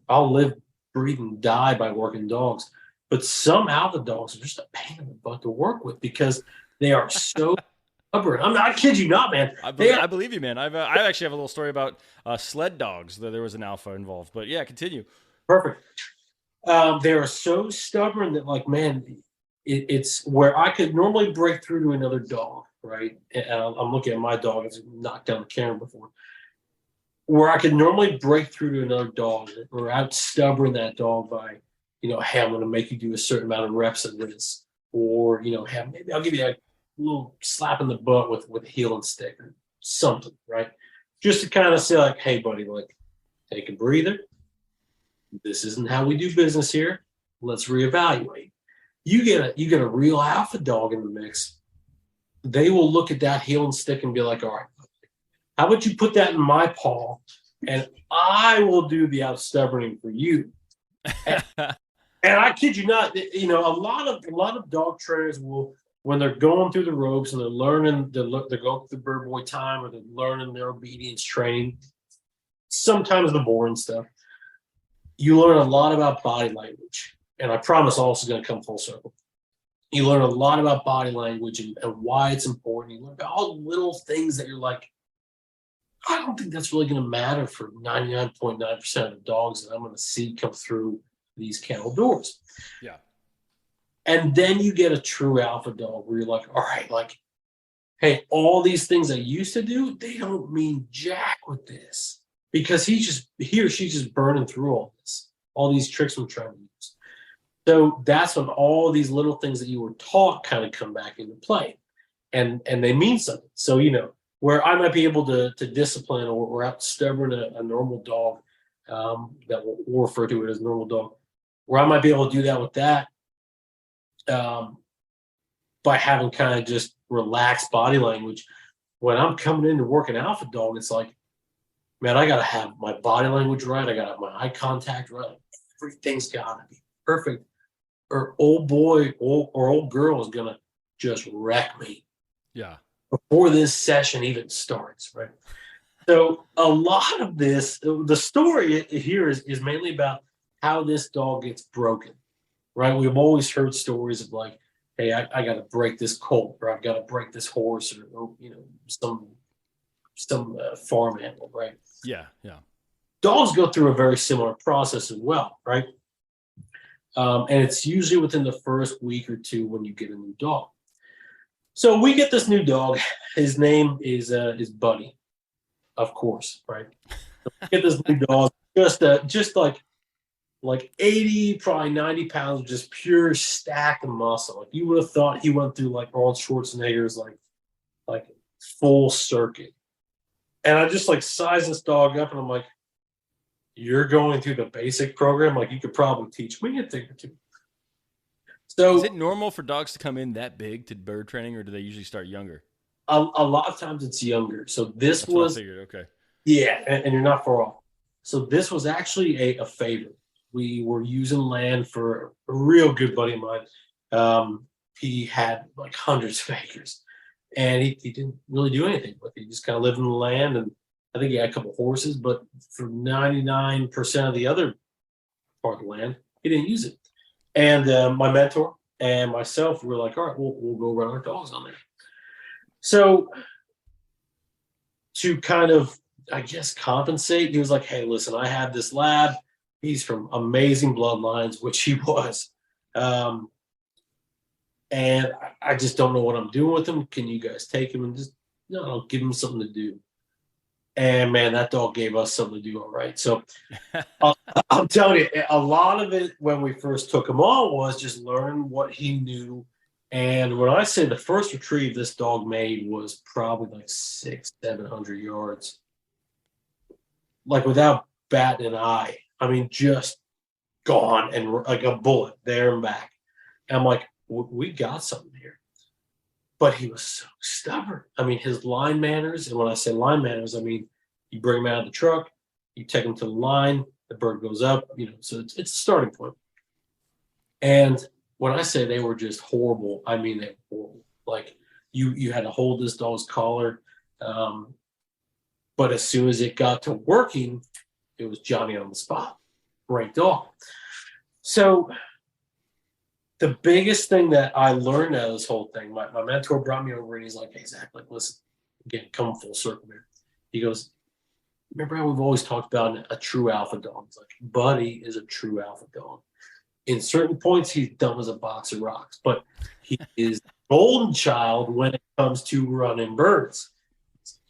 I'll live, breathe, and die by working dogs. But some alpha dogs are just a pain in the butt to work with because they are so stubborn. I kid you not, man. I believe you, man. I actually have a little story about sled dogs. There was an alpha involved, but yeah, continue. Perfect. They are so stubborn that, like, man, it's where I could normally break through to another dog, right? And I'm looking at my dog. It's knocked down the camera before. Where I could normally break through to another dog or out stubborn that dog by, hey, I'm going to make you do a certain amount of reps of this. Or, hey, maybe I'll give you a little slap in the butt with a healing stick or something, right? Just to kind of say, like, hey, buddy, like, take a breather. This isn't how we do business here. Let's reevaluate. You get a real alpha dog in the mix. They will look at that heel and stick and be like, all right, how about you put that in my paw and I will do the out stubborning for you. And, and I kid you not, you know, a lot of dog trainers will, when they're going through the ropes and they're learning, they're going through the bird boy time, or they're learning their obedience training, sometimes the boring stuff, you learn a lot about body language. And I promise all this is going to come full circle. You learn a lot about body language and why it's important. You learn about all the little things that you're like, I don't think that's really going to matter for 99.9% of the dogs that I'm going to see come through these kennel doors. Yeah. And then you get a true alpha dog where you're like, all right, like, hey, all these things I used to do, they don't mean jack with this, because he or she's just burning through all these tricks I'm trying to use. So that's when all these little things that you were taught kind of come back into play, and they mean something. So, you know, where I might be able to discipline or out stubborn a normal dog, that we'll refer to it as normal dog, where I might be able to do that with that, by having kind of just relaxed body language. When I'm coming in to work an alpha dog, it's like, man, I got to have my body language right. I got to have my eye contact right. Everything's got to be perfect, or old boy or old girl is going to just wreck me. Yeah. Before this session even starts, right? So a lot of this, the story here is mainly about how this dog gets broken, right? We've always heard stories of like, hey, I got to break this colt, or I've got to break this horse, or you know, some farm animal, right? Yeah, yeah. Dogs go through a very similar process as well, right? And it's usually within the first week or two when you get a new dog. So we get this new dog. His name is Buddy, of course, right? So we get this new dog, just like 80, probably 90 pounds of just pure stack of muscle. Like you would have thought he went through like Arnold Schwarzenegger's like full circuit. And I just like size this dog up, and I'm like, you're going through the basic program. Like you could probably teach me a thing or two. So is it normal for dogs to come in that big to bird training, or do they usually start younger? a lot of times it's younger. So this That's what I was, figured. Okay. yeah, and you're not far off. So this was actually a favor. We were using land for a real good buddy of mine. He had like hundreds of acres, and he didn't really do anything with it. He just kind of lived in the land, and I think he had a couple of horses, but for 99% of the other part of the land, he didn't use it. And my mentor and myself were like, all right, we'll go run our dogs on there. So to kind of, I guess, compensate, he was like, hey, listen, I have this lab. He's from amazing bloodlines, which he was. And I just don't know what I'm doing with him. Can you guys take him and just, I'll give him something to do. And man, that dog gave us something to do. All right. So I'm telling you, a lot of it when we first took him on was just learn what he knew. And when I say the first retrieve this dog made was probably like 600-700 yards, like without batting an eye. I mean, just gone and like a bullet there and back. And I'm like, we got something here. But he was so stubborn. I mean, his line manners, and when I say line manners, I mean, you bring him out of the truck, you take him to the line, the bird goes up, so it's a starting point. And when I say they were just horrible, I mean, they were horrible. Like you had to hold this dog's collar. But as soon as it got to working, it was Johnny on the spot. Great dog. So the biggest thing that I learned out of this whole thing, my mentor brought me over and he's like, hey, Zach, like, listen, again, come full circle here. He goes, remember how we've always talked about a true alpha dog? It's like, Buddy is a true alpha dog. In certain points, he's dumb as a box of rocks, but he is the golden child when it comes to running birds.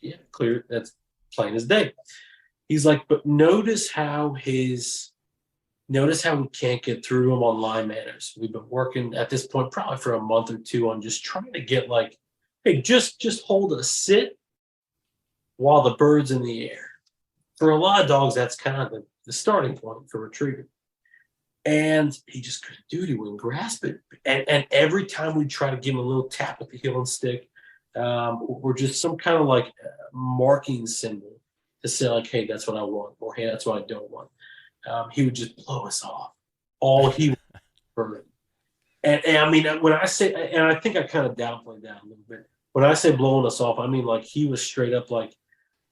Yeah, clear. That's plain as day. He's like, but notice how we can't get through him on line manners. We've been working at this point probably for a month or two on just trying to get like, hey, just hold a sit while the bird's in the air. For a lot of dogs, that's kind of the the starting point for retrieving. And he just couldn't do it. He wouldn't grasp it. And every time we try to give him a little tap with the healing stick, or just some kind of like marking symbol to say like, hey, that's what I want, or hey, that's what I don't want, he would just blow us off. All he heard. And I mean, when I say, and I think I kind of downplayed that a little bit. When I say blowing us off, I mean like he was straight up like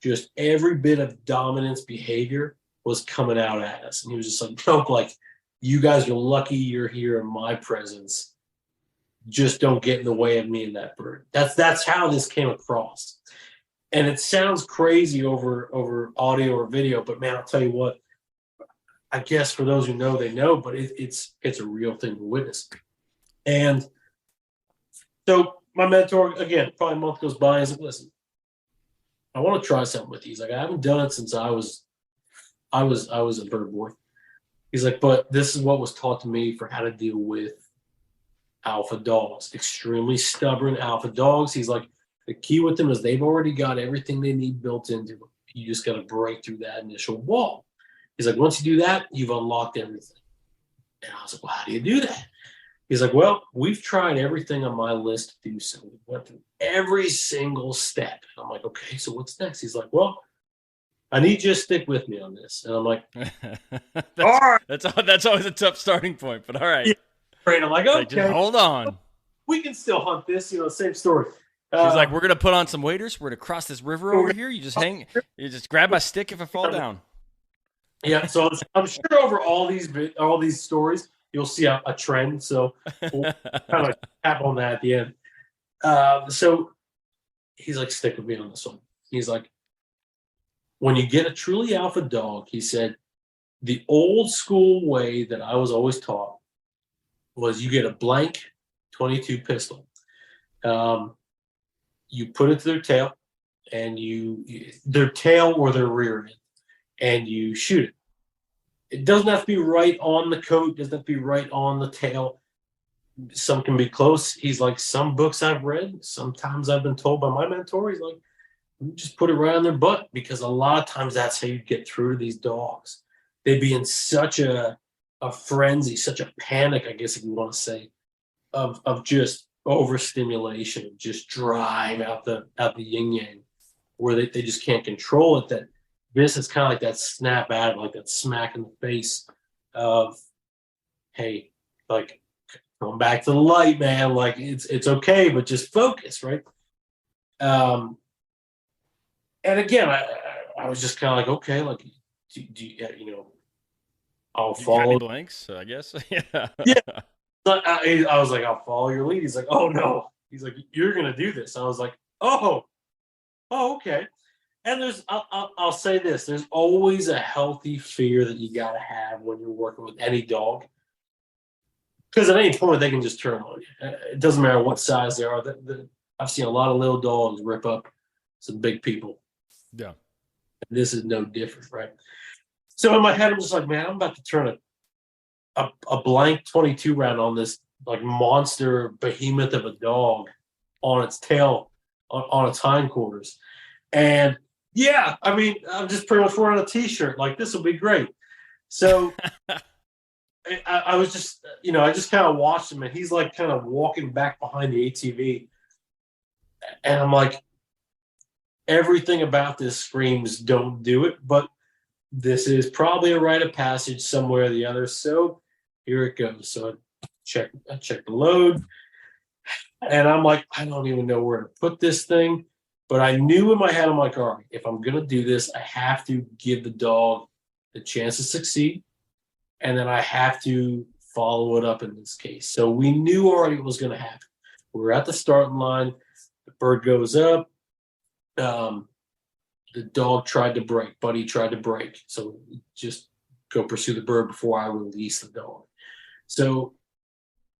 just every bit of dominance behavior was coming out at us. And he was just like, nope, like, you guys are lucky you're here in my presence. Just don't get in the way of me and that bird. That's how this came across. And it sounds crazy over audio or video, but man, I'll tell you what, I guess for those who know, they know, but it's a real thing to witness. And so my mentor, again, probably a month goes by, he's like, listen, I want to try something with you. He's like, I haven't done it since I was a bird boy. He's like, but this is what was taught to me for how to deal with alpha dogs, extremely stubborn alpha dogs. He's like, the key with them is they've already got everything they need built into them. You just got to break through that initial wall. He's like, once you do that, you've unlocked everything. And I was like, well, how do you do that? He's like, well, we've tried everything on my list to do so. We went through every single step. And I'm like, okay, so what's next? He's like, well, I need you to stick with me on this. And I'm like, all right. That's always a tough starting point, but all right. Yeah. Right. I'm like, okay. Just hold on. We can still hunt this, same story. He's like, we're going to put on some waders. We're going to cross this river over here. You just grab my stick if I fall down. Yeah. So I'm sure over all these stories, you'll see a trend. So we'll kind of tap on that at the end. So he's like, stick with me on this one. He's like, when you get a truly alpha dog, he said, the old school way that I was always taught was you get a blank 22 pistol. You put it to their tail, and their tail or their rear end, and you shoot it. It doesn't have to be right on the coat, doesn't have to be right on the tail. Some can be close. He's like, some books I've read, sometimes I've been told by my mentor, he's like, just put it right on their butt, because a lot of times that's how you get through to these dogs. They'd be in such a frenzy, such a panic, I guess if you want to say, of just overstimulation, just drive out the yin yang, where they just can't control it. That this is kind of like that snap at, like that smack in the face of, hey, like, come back to the light, man. Like it's okay, but just focus, right? And again, I was just kind of like, okay, like, do you I'll follow blanks, so I guess. Yeah. I was like, I'll follow your lead. He's like, oh no. He's like, you're gonna do this. I was like, oh, okay. And I'll say this: there's always a healthy fear that you gotta have when you're working with any dog, because at any point they can just turn on you. It doesn't matter what size they are. I've seen a lot of little dogs rip up some big people. Yeah. This is no different, right? So in my head, I'm just like, man, I'm about to turn a blank 22 round on this like monster behemoth of a dog on its tail, on its hindquarters. And yeah, I mean, I'm just pretty much wearing a t-shirt. Like, this will be great. So I was just, I just kind of watched him, and he's like kind of walking back behind the ATV. And I'm like, everything about this screams don't do it, but this is probably a rite of passage somewhere or the other. So here it goes. So I check the load, and I'm like, I don't even know where to put this thing. But I knew in my head, I'm like, all right, if I'm going to do this, I have to give the dog the chance to succeed. And then I have to follow it up in this case. So we knew already what was going to happen. We were at the starting line. The bird goes up. The dog tried to break. Buddy tried to break. So just go pursue the bird before I release the dog. So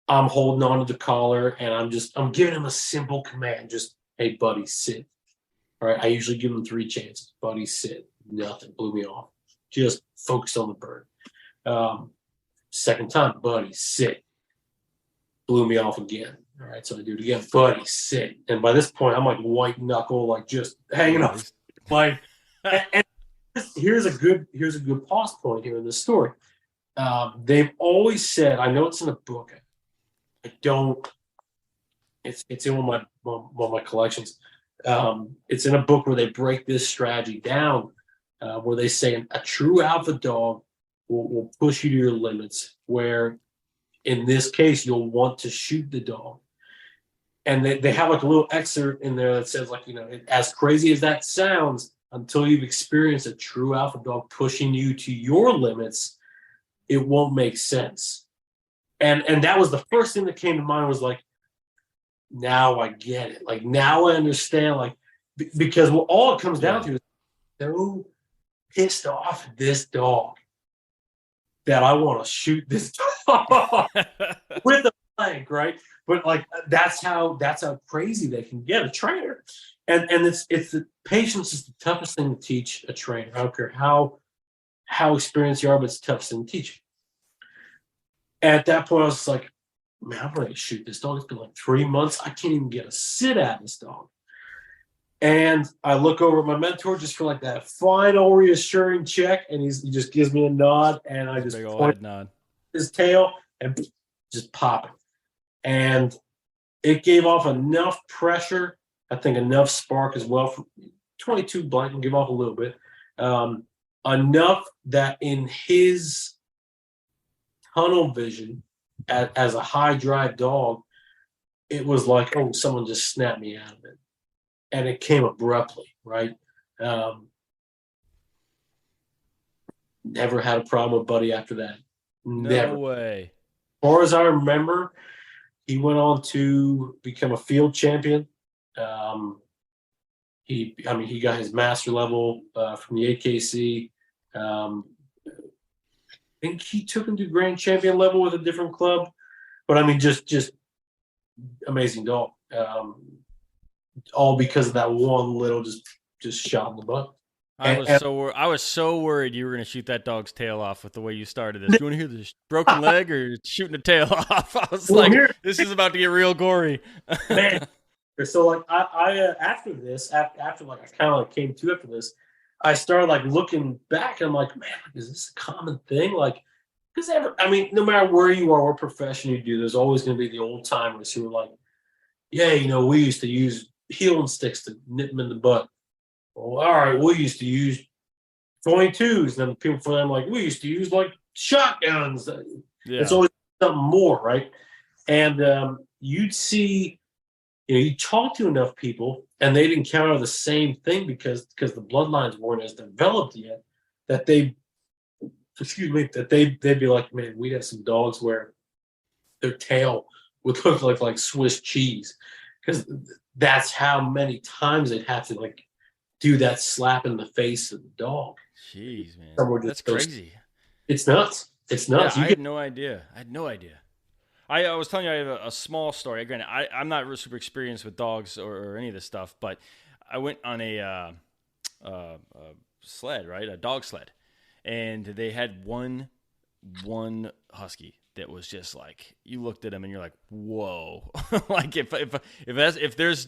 I'm holding on to the collar, and I'm giving him a simple command. Just, hey, buddy, sit. All right. I usually give him 3 chances. Buddy, sit. Nothing. Blew me off. Just focused on the bird. Second time, buddy, sit. Blew me off again. All right, so I do it again. Buddy, sit. And by this point, I'm like white knuckle, like just hanging off. Like, and here's a good pause point here in this story. They've always said, I know it's in a book. I don't. It's in one of my collections. It's in a book where they break this strategy down, where they say a true alpha dog will push you to your limits. Where in this case, you'll want to shoot the dog. And they have like a little excerpt in there that says, like, as crazy as that sounds, until you've experienced a true alpha dog pushing you to your limits, it won't make sense. And that was the first thing that came to mind, was like, now I get it. Like, now I understand. Like, because all it comes down to is so pissed off at this dog that I want to shoot this dog with a blank, right? But like, that's how crazy they can get a trainer. And it's the patience is the toughest thing to teach a trainer. I don't care how experienced you are, but it's the toughest thing to teach. At that point, I was like, man, I'm ready to shoot this dog. It's been like 3 months. I can't even get a sit at this dog. And I look over at my mentor just for like that final reassuring check, and he just gives me a nod, and I just point his tail and just pop it. And it gave off enough pressure, I think enough spark as well. For 22 blank can give off a little bit, enough that in his tunnel vision, as a high drive dog, it was like, oh, someone just snapped me out of it. And it came abruptly, right? Never had a problem with Buddy after that. Never. No way. As far as I remember, he went on to become a field champion. He got his master level from the AKC. I think he took him to grand champion level with a different club. But I mean, just amazing dog. All because of that one little just shot in the butt. I was so worried you were going to shoot that dog's tail off with the way you started this. Do you want to hear this broken leg or shooting a tail off? I was this is about to get real gory. Man. So like I after this, after like I kind of like came to after this, I started like looking back, and I'm like, man, is this a common thing? Like, because no matter where you are, what profession you do, there's always going to be the old timers who are like, yeah, we used to use healing sticks to nip them in the butt. Well, all right, we used to use 22s. Then people for them like, we used to use like shotguns. Yeah. It's always something more, right? And you'd see, you talk to enough people, and they'd encounter the same thing because the bloodlines weren't as developed yet, that they'd be like, man, we'd have some dogs where their tail would look like Swiss cheese, because that's how many times they'd have to like do that slap in the face of the dog. Jeez, man, that's crazy. It's nuts. It's nuts. Yeah, I had no idea. I was telling you I have a small story. Granted, I'm not real super experienced with dogs or any of this stuff, but I went on a sled, right? A dog sled. And they had one husky that was just like, you looked at him and you're like, whoa. Like if there's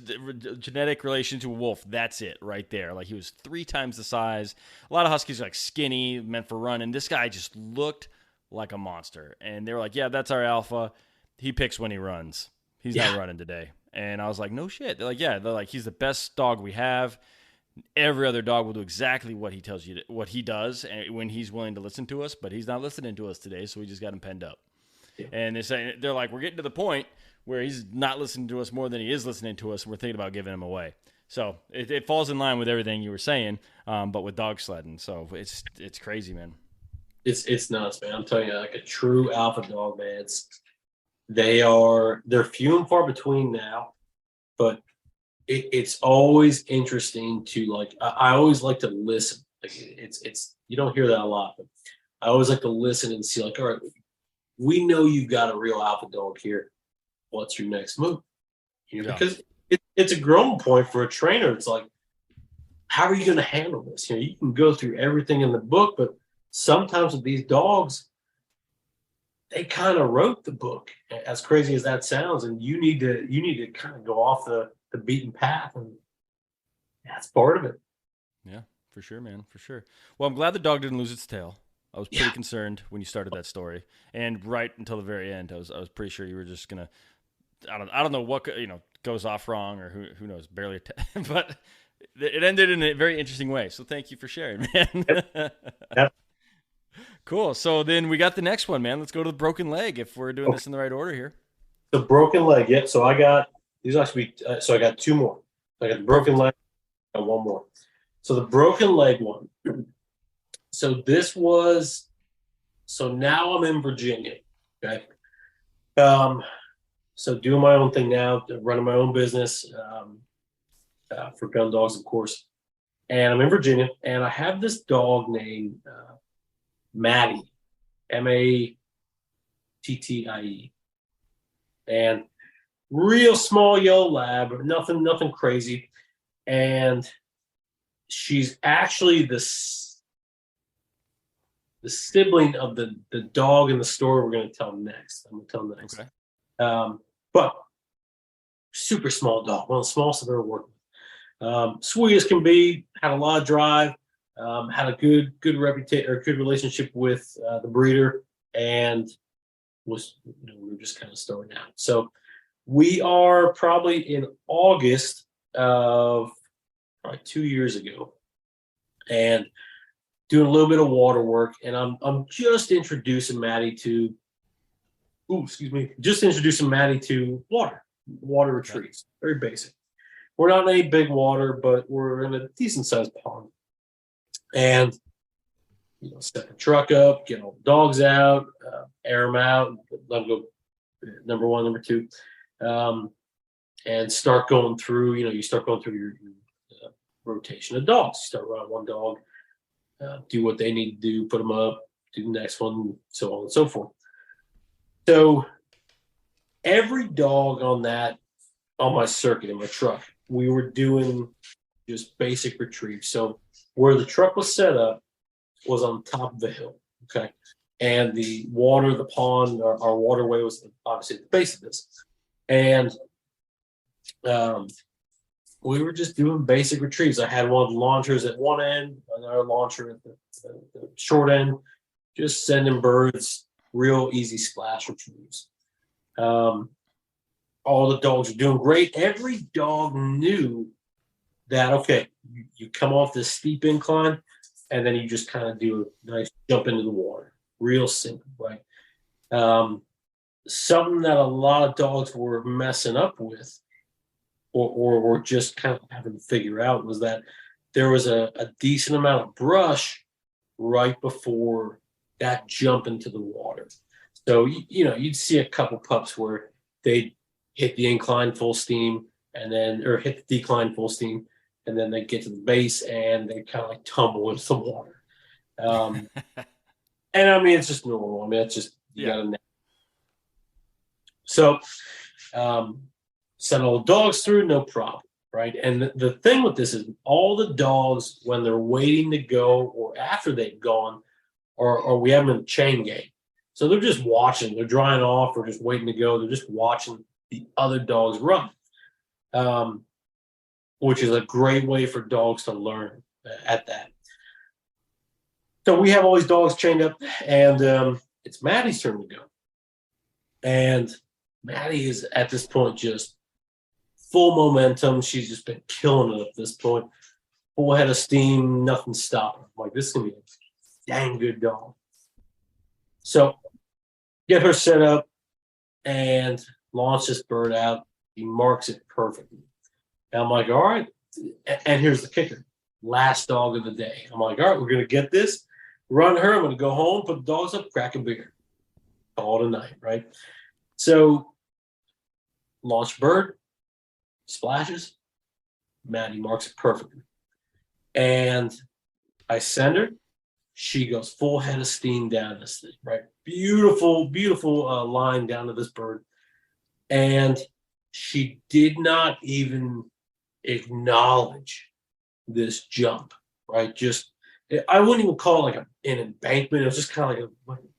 genetic relation to a wolf, that's it right there. Like, he was 3 times the size. A lot of huskies are like skinny, meant for running. This guy just looked like a monster. And they were like, yeah, that's our alpha. He picks when he runs. He's not running today. And I was like, no shit. They're like, he's the best dog we have. Every other dog will do exactly what he tells you, what he does, and when he's willing to listen to us, but he's not listening to us today, so we just got him penned up. Yeah. And they're like, we're getting to the point where he's not listening to us more than he is listening to us, and we're thinking about giving him away. So it falls in line with everything you were saying, but with dog sledding. So it's crazy, man. It's nuts, man. I'm telling you, like a true alpha dog, man. They're few and far between now, but it's always interesting to like. I always like to listen. Like it's you don't hear that a lot, but I always like to listen and see. Like, all right, we know you've got a real alpha dog here. What's your next move? Because it's a growing point for a trainer. It's like, how are you going to handle this? You can go through everything in the book, but sometimes with these dogs, they kind of wrote the book. As crazy as that sounds, and you need to kind of go off the beaten path, and that's part of it. Yeah, For sure, man. For sure. Well, I'm glad the dog didn't lose its tail. I was pretty Yeah. concerned when you started that story, and right until the very end, I was pretty sure you were just gonna. I don't know what goes off wrong, or who knows, barely. But it ended in a very interesting way. So thank you for sharing, Yep. man. Yep. Cool. So then we got the next one, man. Let's go to the broken leg if we're doing Okay. this in the right order here. The broken leg. Yep. So I got these actually. So I got two more. I got the broken Perfect. leg. I got one more. So the broken leg one. So this was. So now I'm in Virginia. Okay. Um. So doing my own thing now, running my own business for gun dogs, of course. And I'm in Virginia, and I have this dog named Maddie, Mattie, and real small yellow lab, nothing crazy. And she's actually the sibling of the dog in the story we're going to tell next. I'm going to tell next. Okay. But super small dog, one of the smallest I've ever worked with. Sweet as can be, had a lot of drive, had a good reputation or good relationship with the breeder, and was we were just kind of starting out. So we are probably in August of probably 2 years ago, and doing a little bit of water work, and I'm just introducing Maddie to. Ooh, excuse me. Just introducing Maddie to water Okay. retrieves. Very basic. We're not in any big water, but we're in a decent sized pond. And set the truck up, get all the dogs out, air them out, let them go. Number one, number two, and start going through. You start going through your rotation of dogs. You start around one dog, do what they need to do, put them up, do the next one, so on and so forth. So every dog on my circuit in my truck, we were doing just basic retrieve. So where the truck was set up was on top of the hill. Okay. And the water, the pond, our waterway was obviously at the base of this. And we were just doing basic retrieves. I had one of the launchers at one end, another launcher at the short end, just sending birds, real easy splash retrieves. All the dogs are doing great. Every dog knew that, okay, you come off this steep incline and then you just kind of do a nice jump into the water. Real simple, right? Something that a lot of dogs were messing up with or were just kind of having to figure out was that there was a decent amount of brush right before that jump into the water. So, you'd see a couple pups where they'd hit the incline full steam or hit the decline full steam, and then they get to the base and they kind of like tumble into the water. And I mean, it's just normal. I mean, it's just, you Yeah. got to. So, send all the dogs through, no problem, right? And the thing with this is all the dogs, when they're waiting to go or after they've gone, or we have them in the chain gang. So they're just watching. They're drying off or just waiting to go. They're just watching the other dogs run, which is a great way for dogs to learn at that. So we have all these dogs chained up, and it's Maddie's turn to go. And Maddie is at this point just full momentum. She's just been killing it at this point. Full head of steam, nothing stopping. I'm like, this is going to be a dang good dog. So get her set up and launch this bird out. He marks it perfectly. And I'm like, all right. And here's the kicker. Last dog of the day. I'm like, all right, we're going to get this. Run her. I'm going to go home, put the dogs up, crack a beer. Call it a night, right? So launch bird, splashes. Maddie marks it perfectly. And I send her. She goes full head of steam down this thing, right? Beautiful, beautiful line down to this bird. And she did not even acknowledge this jump, right? Just, I wouldn't even call it like an embankment. It was just kind of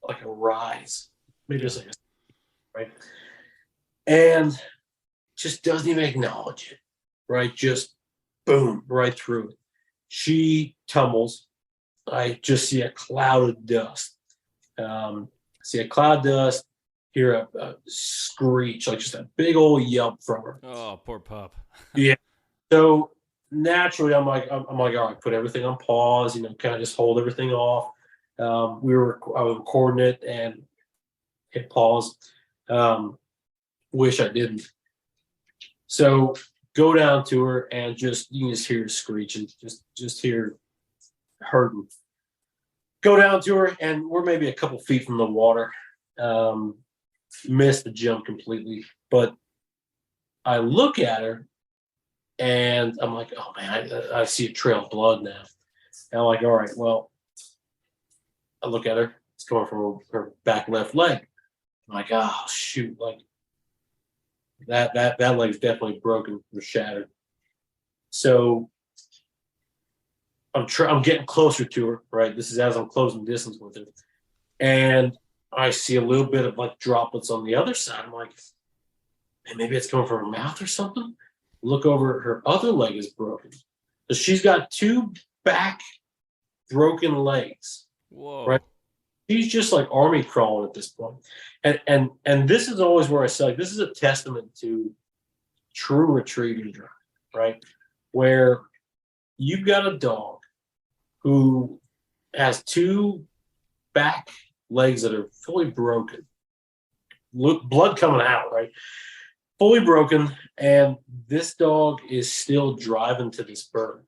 like a rise. Maybe just like right? And just doesn't even acknowledge it, right? Just boom, right through it. She tumbles. I just see a cloud of dust. See a cloud of dust, hear a screech, like just a big old yelp from her. Oh, poor pup. Yeah. So naturally, I'm like, all right, put everything on pause. Kind of just hold everything off. I was recording it and hit pause. Wish I didn't. So go down to her and you can just hear her screeching, just hear hurting. Go down to her and we're maybe a couple feet from the water. Missed the jump completely, but I look at her and I'm like, oh man, I see a trail of blood now. And I'm like, all right, well, I look at her. It's coming from her back left leg. I'm like, oh shoot, like that leg's definitely broken or shattered. So I'm getting closer to her, right? This is as I'm closing distance with her. And I see a little bit of like droplets on the other side. I'm like, man, maybe it's coming from her mouth or something. Look over, her other leg is broken. So she's got two back broken legs. Whoa. Right? She's just like army crawling at this point. And this is always where I say, like, this is a testament to true retrieving drive, right? Where you've got a dog who has two back legs that are fully broken, blood coming out, right? Fully broken, and this dog is still driving to this bird.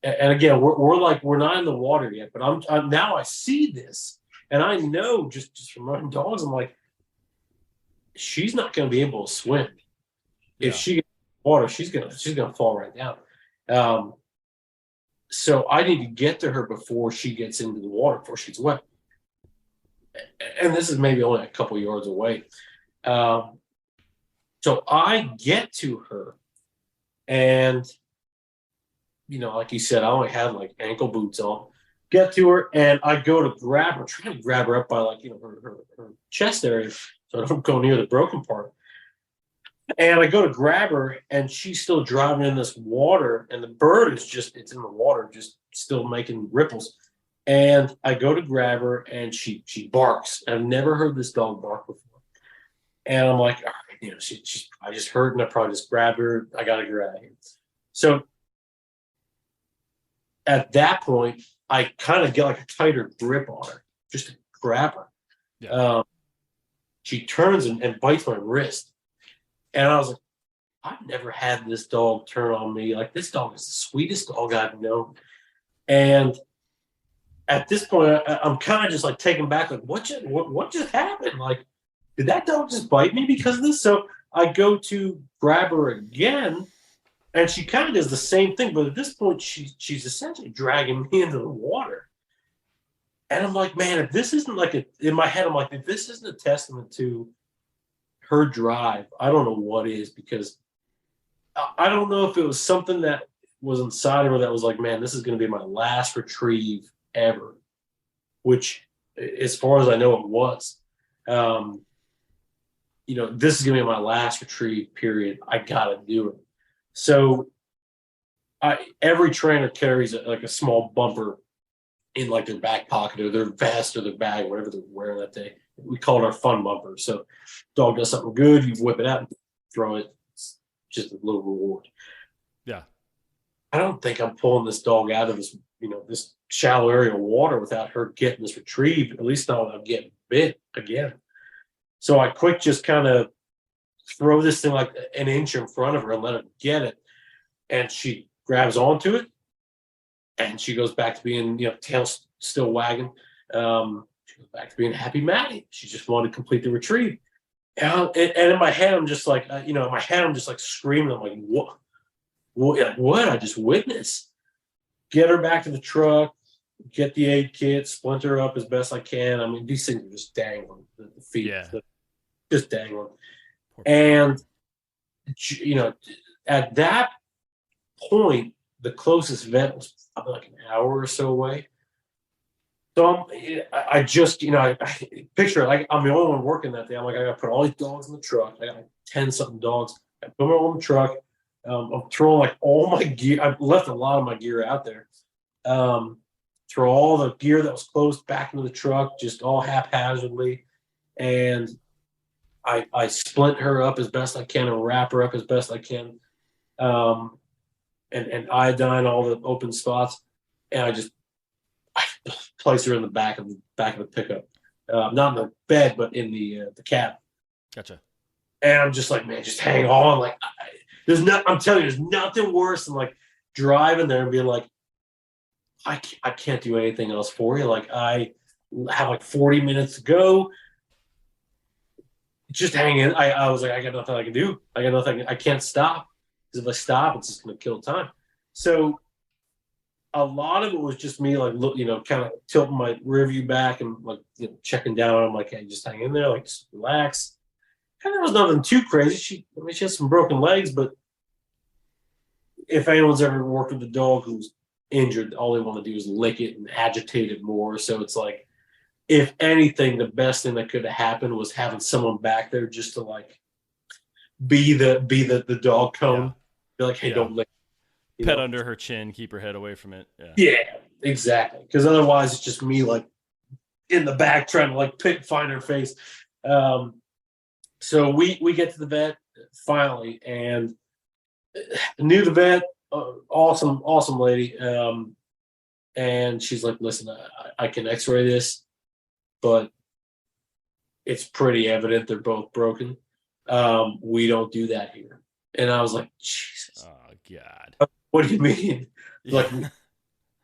And again, we're not in the water yet, but I'm now I see this, and I know just from running dogs, I'm like, she's not going to be able to swim. If she gets in the water, she's gonna fall right down. So I need to get to her before she gets into the water, before she's wet. And this is maybe only a couple yards away. So I get to her, and like you said, I only had like ankle boots on. Get to her, and I go to grab her, trying to grab her up by like her chest area, so I don't go near the broken part. And I go to grab her, and she's still driving in this water, and the bird it's in the water, just still making ripples. And I go to grab her, and she barks. I've never heard this dog bark before. And I'm like, all right, I just hurt, and I probably just grabbed her. I got to get her out of here. So at that point, I kind of get like a tighter grip on her, just to grab her. Yeah. She turns and bites my wrist. And I was like, I've never had this dog turn on me. Like, this dog is the sweetest dog I've known. And at this point, I'm kind of just like taken back, like, what just happened? Like, did that dog just bite me because of this? So I go to grab her again, and she kind of does the same thing. But at this point, she's essentially dragging me into the water. And I'm like, man, if this isn't like in my head, I'm like, if this isn't a testament to her drive, I don't know what is, because I don't know if it was something that was inside of her that was like, man, this is going to be my last retrieve ever, which, as far as I know, it was. This is going to be my last retrieve, period. I got to do it. So every trainer carries like a small bumper in like their back pocket or their vest or their bag, whatever they're wearing that day. We call it our fun bumper. So dog does something good, you whip it out and throw it. It's just a little reward. Yeah. I don't think I'm pulling this dog out of this, this shallow area of water without her getting this retrieve, at least not without getting bit again. So I quick just kind of throw this thing like an inch in front of her and let her get it. And she grabs onto it, and she goes back to being, tail still wagging. She goes back to being happy Maddie. She just wanted to complete the retrieve. And in my head, I'm just like, screaming. I'm like, what I just witnessed? Get her back to the truck, get the aid kit, splinter her up as best I can. I mean, these things are just dangling, the feet, just dangling. And, at that point, the closest vet was probably like an hour or so away. So I just, I picture it like I'm the only one working that day. I'm like, I got to put all these dogs in the truck. I got like 10 something dogs. I put them all in the truck. I'm throwing like all my gear. I've left a lot of my gear out there. Um, throw all the gear that was close back into the truck, just all haphazardly. And I splint her up as best I can and wrap her up as best I can. Um, and iodine all the open spots. And I place her in the back of the pickup. Not in the bed, but in the cab. Gotcha. And I'm just like, man, just hang on. Like, I'm telling you, there's nothing worse than like driving there and being like, I can't do anything else for you. Like, I have like 40 minutes to go. Just hang in. I was like, I got nothing I can do. I got nothing. I can't stop because if I stop, it's just going to kill time. So a lot of it was just me, like, look, kind of tilting my rear view back and like checking down. I'm like, hey, just hang in there, like, just relax. And there was nothing too crazy. She has some broken legs, but if anyone's ever worked with a dog who's injured, all they want to do is lick it and agitate it more. So it's like, if anything, the best thing that could have happened was having someone back there just to like be the dog cone. Yeah. Be like, hey, don't lick. Pet under her chin, keep her head away from it. Yeah, exactly. Because otherwise, it's just me like in the back trying to like find her face. So we get to the vet finally, and knew the vet, awesome lady. And she's like, listen, I can X-ray this, but it's pretty evident they're both broken. We don't do that here. And I was like, Jesus. Oh God. What do you mean? Like,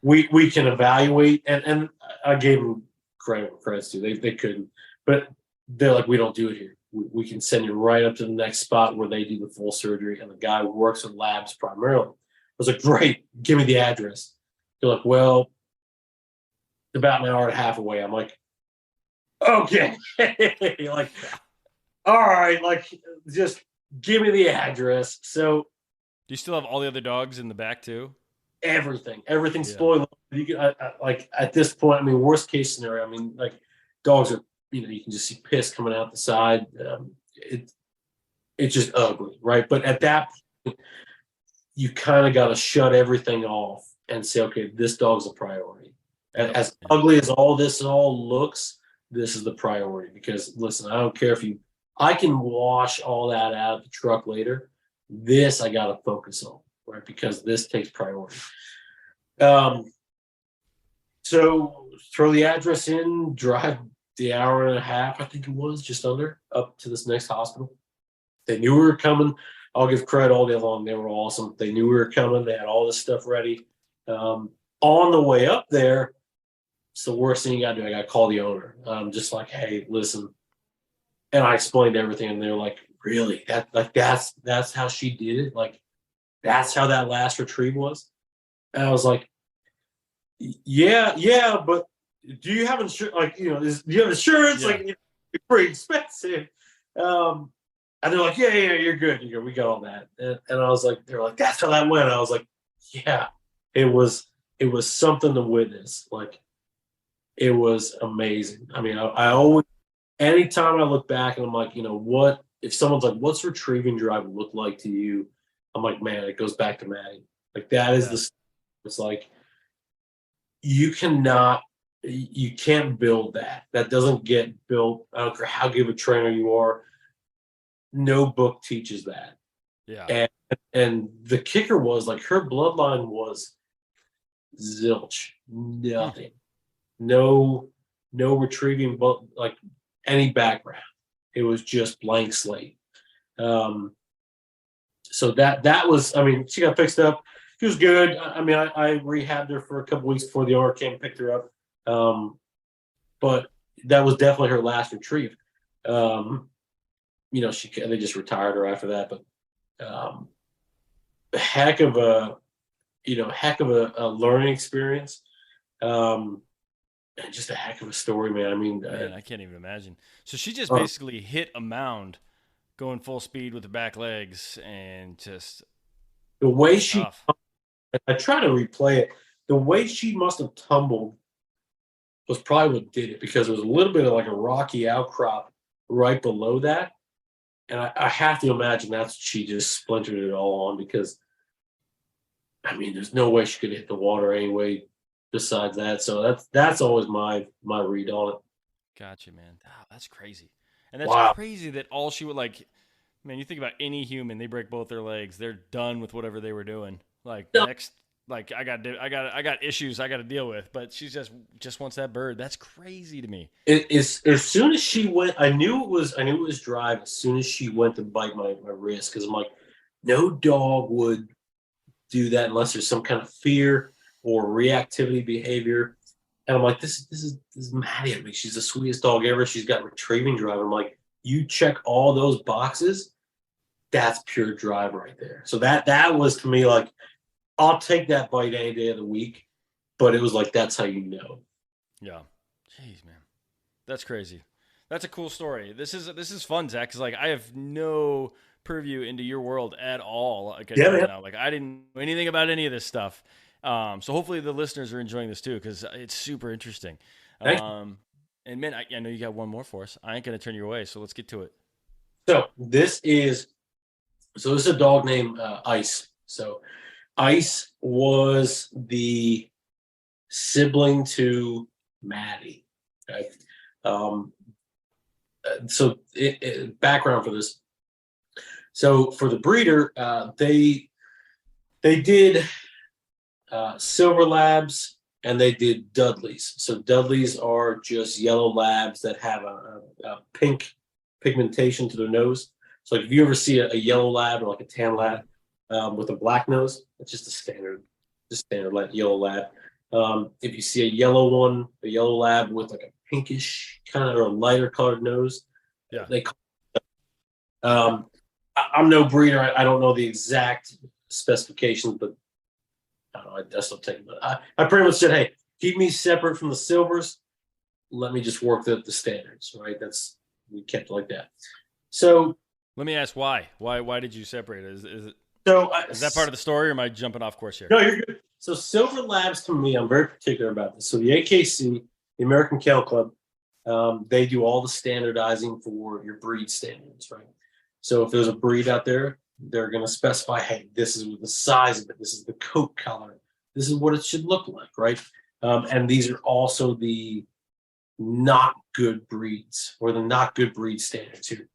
we can evaluate, and I gave them credits to. They couldn't, but they're like, we don't do it here. We can send you right up to the next spot where they do the full surgery, and the guy works with labs primarily. I was like, great, give me the address. They're like, well, it's about an hour and a half away. I'm like, okay. Like, all right, like, just give me the address. So, do you still have all the other dogs in the back too? Everything's spoiled. You can, like, at this point, I mean, worst case scenario, I mean, like, dogs are, you can just see piss coming out the side. It's just ugly, right? But at that point, you kind of got to shut everything off and say, okay, this dog's a priority. As ugly as all looks, this is the priority. Because listen, I don't care if I can wash all that out of the truck later. This I got to focus on, right? Because this takes priority. So throw the address in, drive the hour and a half, I think it was, just under, up to this next hospital. They knew we were coming. I'll give credit all day long. They were awesome. They knew we were coming. They had all this stuff ready. On the way up there, it's the worst thing you got to do. I got to call the owner. Just like, hey, listen. And I explained everything, and they're like, really? That's how she did it? Like, that's how that last retrieve was? And I was like, yeah, but do you have insurance? Like, do you have insurance? Yeah. Like, it's pretty expensive. And they're like, yeah, you're good. We got all that. And I was like, they're like, that's how that went. I was like, yeah, it was something to witness. Like, it was amazing. I mean, I always, anytime I look back and I'm like, what, if someone's like, what's retrieving drive look like to you? I'm like, man, it goes back to Maddie. Like, that is it's like, you can't build that. That doesn't get built. I don't care how good of a trainer you are. No book teaches that. Yeah. And the kicker was, like, her bloodline was zilch. Nothing. No retrieving, like, any background. It was just blank slate. So that was, I mean, she got fixed up. She was good. I mean, I rehabbed her for a couple weeks before the owner came and picked her up. But that was definitely her last retrieve. They just retired her after that. But heck of a learning experience. And just a heck of a story, man. I mean, I can't even imagine. So she just basically hit a mound going full speed with her back legs, and just the way I try to replay it. The way she must have tumbled was probably what did it, because there was a little bit of like a rocky outcrop right below that. And I have to imagine that's she just splintered it all on because I mean, there's no way she could hit the water anyway. Besides that, so that's always my read on it. Gotcha, man. Wow, that's crazy. And that's Wow. crazy that all she would like. Man, you think about any human, they break both their legs, they're done with whatever they were doing. Like No, next, like I got issues I got to deal with. But she's just wants that bird. That's crazy to me. it is as soon as she went, I knew it was drive as soon as she went to bite my wrist because I'm like, no dog would do that unless there's some kind of fear or reactivity behavior. And I'm like, this is Maddie. I mean, she's the sweetest dog ever. She's got retrieving drive. I'm like, you check all those boxes, that's pure drive right there. So that was to me like, I'll take that bite any day of the week. But it was like that's how you know. Yeah. Jeez, man. That's crazy. That's a cool story. This is fun, Zach. Cause like I have no purview into your world at all. Like I Yeah, told you man. now, like I didn't know anything about any of this stuff. So hopefully the listeners are enjoying this too, because it's super interesting. Thanks. Um, and man, I know you got one more for us. I ain't gonna turn you away, so let's get to it. So this is a dog named Ice. So Ice was the sibling to Maddie. Okay. Um, background for this. So for the breeder, they did Silver Labs and they did Dudleys. So Dudleys are just yellow labs that have a pink pigmentation to their nose. So like if you ever see a yellow lab or like a tan lab with a black nose, it's just standard like yellow lab. If you see a yellow one, a yellow lab with like a pinkish kind of or lighter colored nose, Yeah. they I'm no breeder. I don't know the exact specifications, but I don't know. I still take it. But I pretty much said, hey, keep me separate from the silvers. Let me just work the standards, right? We kept it like that. So, Let me ask why. Why did you separate it? so Is that part of the story, or am I jumping off course here? no, you're good. So Silver Labs to me, I'm very particular about this. So the AKC, the American Kennel Club, they do all the standardizing for your breed standards, right? So if there's a breed out there, they're going to specify, hey, this is the size of it, this is the coat color, this is what it should look like, right? And these are also the not good breeds or the not good breed standards here.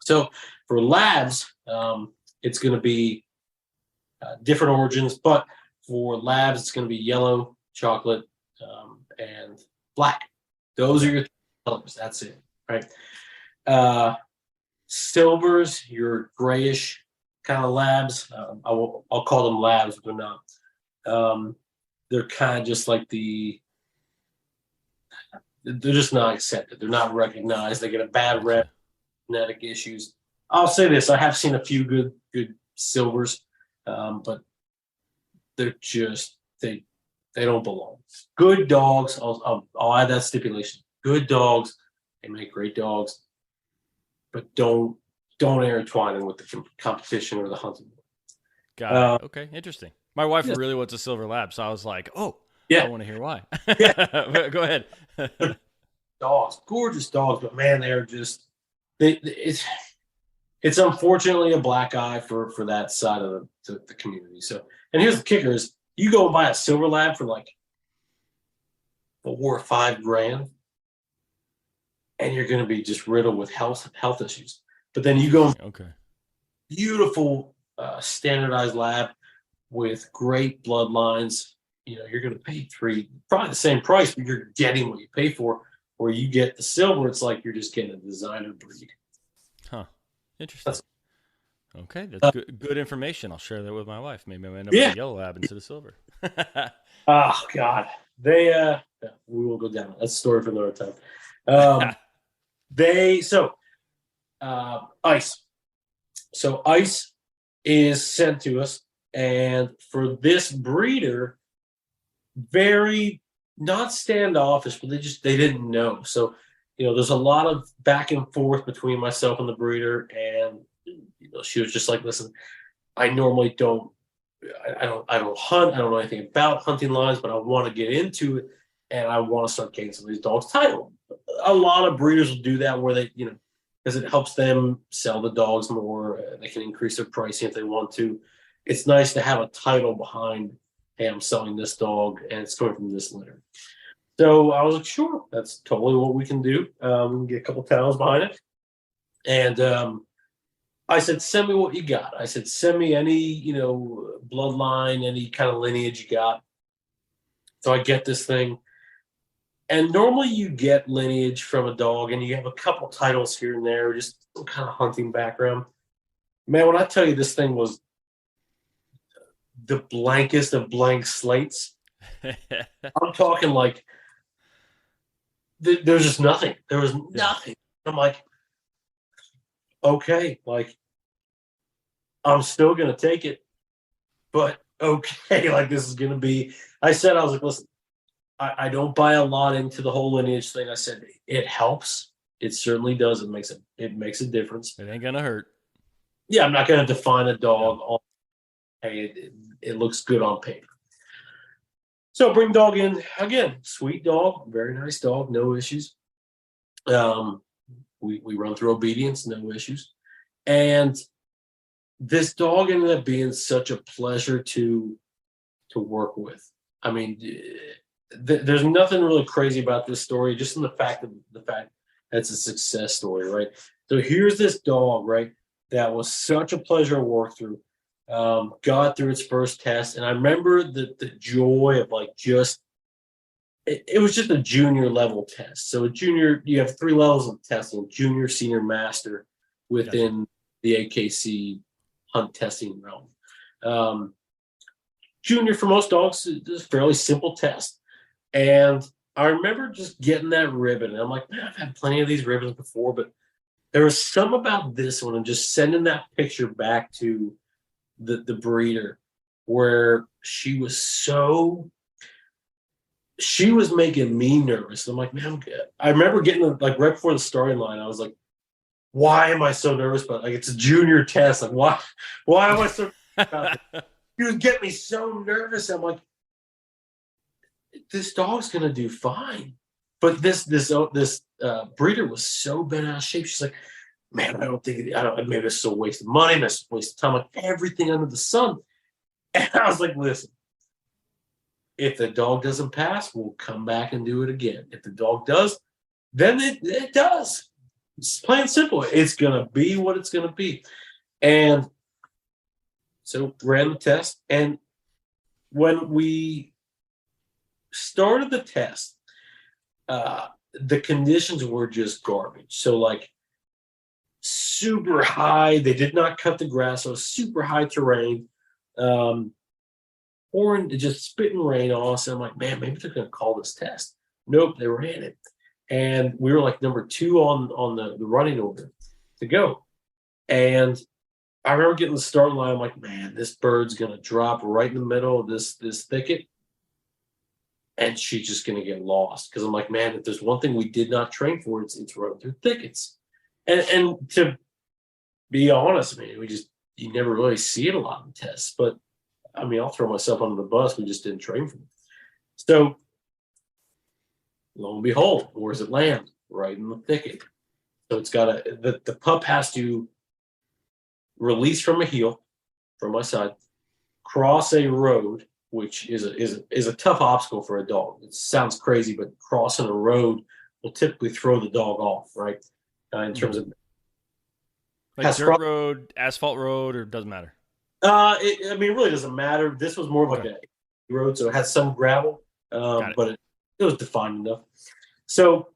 So for labs, it's going to be different origins, but for labs, it's going to be yellow, chocolate, and black. Those are your colors. That's it, right? Silvers, your grayish kind of labs. I'll call them labs, but they're not. They're kind of just like they're just not accepted. They're not recognized. They get a bad rep, Gotcha. genetic issues. I'll say this: I have seen a few good silvers, but they're just they don't belong. Good dogs. I'll add that stipulation. Good dogs. They make great dogs, but don't intertwine them with the competition or the hunting. Got it. Uh, Okay, interesting. My wife yeah, really wants a silver lab, so I was like, "Oh, I yeah, want to hear why." yeah. Go ahead. Dogs, gorgeous dogs, but man, they're just it's unfortunately a black eye for that side of the community. So, and here's the kicker: is you go and buy a silver lab for like 4 or 5 grand, and you're going to be just riddled with health issues. But then you go Okay. beautiful standardized lab with great bloodlines. You're going to pay probably the same price, but you're getting what you pay for. Where you get the silver, it's like you're just getting a designer breed. Huh. Interesting. That's, Okay, that's good information. I'll share that with my wife. Maybe I'll end up with yeah. a yellow lab instead of silver. Oh God, we will go down. That's a story for another time. Um, they so ice. So ice is sent to us, and for this breeder, very not standoffish, but they didn't know. So there's a lot of back and forth between myself and the breeder, and she was just like, "Listen, I normally don't, I don't hunt. I don't know anything about hunting lines, but I want to get into it, and I want to start getting some of these dogs titled." A lot of breeders will do that where because it helps them sell the dogs more. They can increase their pricing if they want to. It's nice to have a title behind, hey, I'm selling this dog and it's coming from this litter. So I was like, sure, that's totally what we can do. We can get a couple titles behind it. And I said, send me what you got. I said, send me any, bloodline, any kind of lineage you got. So I get this thing. And normally you get lineage from a dog and you have a couple titles here and there, just some kind of hunting background. Man, when I tell you this thing was the blankest of blank slates, I'm talking like there's just nothing. There was nothing. I'm like, okay, like I'm still going to take it, but okay, like this is going to be, I was like, listen, I don't buy a lot into the whole lineage thing. I said, it helps. It certainly does. It makes a difference. It ain't going to hurt. Yeah. I'm not going to define a dog on, hey, it looks good on paper. So bring dog in again, sweet dog, very nice dog, no issues. We run through obedience, no issues. And this dog ended up being such a pleasure to work with. I mean, there's nothing really crazy about this story, just in the fact that it's a success story, right? So here's this dog, right, that was such a pleasure to work through. Got through its first test, and I remember the joy of like just it was just a junior level test. So a junior, you have 3 levels of testing: junior, senior, master within the AKC hunt testing realm. Junior for most dogs is a fairly simple test. And I remember just getting that ribbon. And I'm like, man, I've had plenty of these ribbons before, but there was some about this one and just sending that picture back to the breeder where she was making me nervous. I'm like, man, I remember getting like right before the starting line, I was like, why am I so nervous? But like, it's a junior test. Like, why am I so about it? You would get me so nervous. I'm like, this dog's gonna do fine. But this breeder was so bent out of shape. She's like, man, maybe it's so waste of money, it's a waste of time, like everything under the sun. And I was like, listen, if the dog doesn't pass, we'll come back and do it again. If the dog does, then it does. It's plain and simple. It's gonna be what it's gonna be. And so ran the test. And when we started the test, the conditions were just garbage. So like super high, they did not cut the grass, so super high terrain, pouring just spitting rain on us. And I'm like, man, maybe they're gonna call this test. Nope, they ran it. And we were like number 2 on the running order to go. And I remember getting the starting line. I'm like, man, this bird's gonna drop right in the middle of this thicket, and she's just gonna get lost. Because I'm like, man, if there's one thing we did not train for, it's running through thickets. And to be honest, man, you never really see it a lot in tests. But I mean, I'll throw myself under the bus. We just didn't train for it. So lo and behold, where does it land? Right in the thicket. So it's got the pup has to release from a heel from my side, cross a road, which is a tough obstacle for a dog. It sounds crazy, but crossing a road will typically throw the dog off, right? In terms of like dirt road, asphalt road, or doesn't matter. It really doesn't matter. This was more of like a road, so it has some gravel, but it was defined enough. So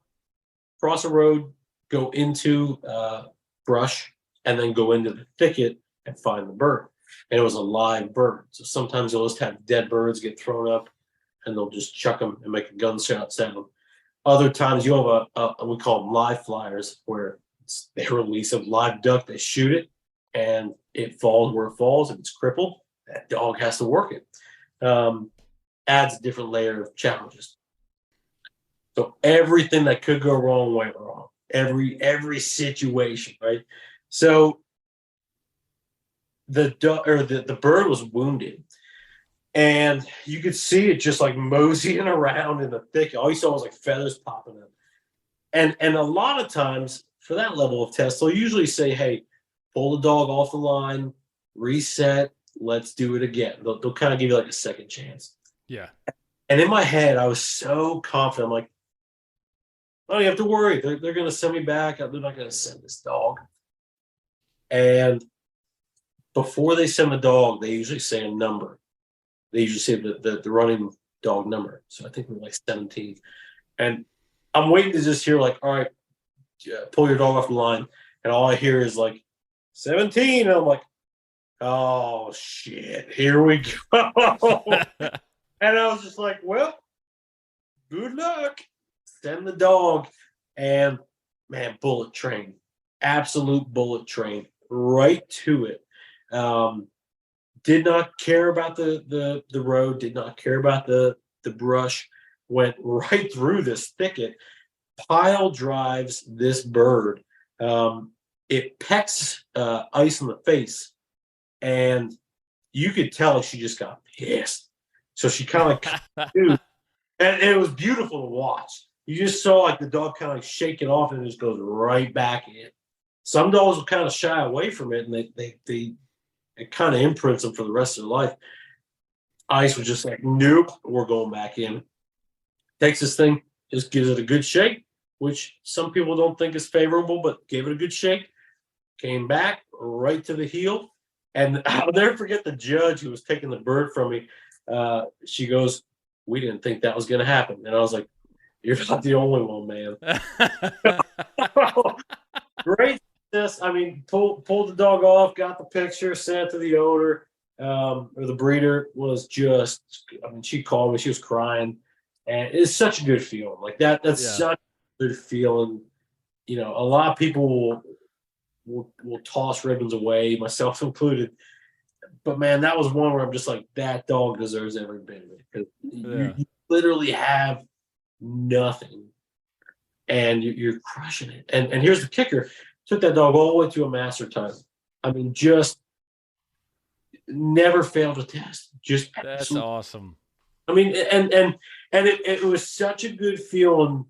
cross a road, go into brush, and then go into the thicket and find the bird. And it was a live bird. So sometimes they'll just have dead birds get thrown up, and they'll just chuck them and make a gunshot sound. Other times you have we call them live flyers, where they release a live duck, they shoot it, and it falls where it falls. If it's crippled, that dog has to work it. Adds a different layer of challenges. So everything that could go wrong went wrong. Every situation, right? So the bird was wounded, and you could see it just like moseying around in the thicket. All you saw was like feathers popping up, and a lot of times for that level of test, they'll usually say, hey, pull the dog off the line, reset, let's do it again. They'll kind of give you like a second chance. Yeah. And in my head, I was so confident. I'm like, oh, you have to worry. They're going to send me back. They're not going to send this dog. And before they send the dog, they usually say a number. They usually say the running dog number. So I think we're like 17. And I'm waiting to just hear like, all right, pull your dog off the line. And all I hear is like 17. And I'm like, oh shit, here we go. And I was just like, well, good luck. Send the dog. And man, bullet train. Absolute bullet train. Right to it. Did not care about the road, did not care about the brush, went right through this thicket, pile drives this bird. It pecks Ice in the face, and you could tell she just got pissed. So she kind of like, dude, and it was beautiful to watch. You just saw like the dog kind of like shake it off and it just goes right back in. Some dogs will kind of shy away from it, and it kind of imprints them for the rest of their life. Ice was just like, nope, we're going back in. Takes this thing, just gives it a good shake, which some people don't think is favorable, but gave it a good shake. Came back right to the heel. And I'll never forget the judge who was taking the bird from me. She goes, we didn't think that was going to happen. And I was like, you're not the only one, man. Great. I mean, pulled the dog off, got the picture, sent it to the owner, or the breeder. Was just, I mean, she called me, she was crying, and it's such a good feeling. Like that's such a good feeling. You know, a lot of people will toss ribbons away, myself included. But man, that was one where I'm just like, that dog deserves every bit of it, because you literally have nothing, and you're crushing it. And here's the kicker. Took that dog all the way to a master time. I mean, just never failed a test. Just that's absolutely awesome. I mean, and it was such a good feeling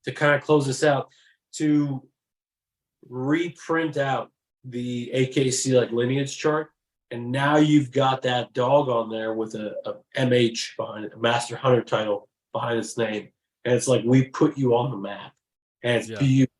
to kind of close this out, to reprint out the AKC like lineage chart, and now you've got that dog on there with a MH behind it, a Master Hunter title behind its name, and it's like, we put you on the map, and it's beautiful.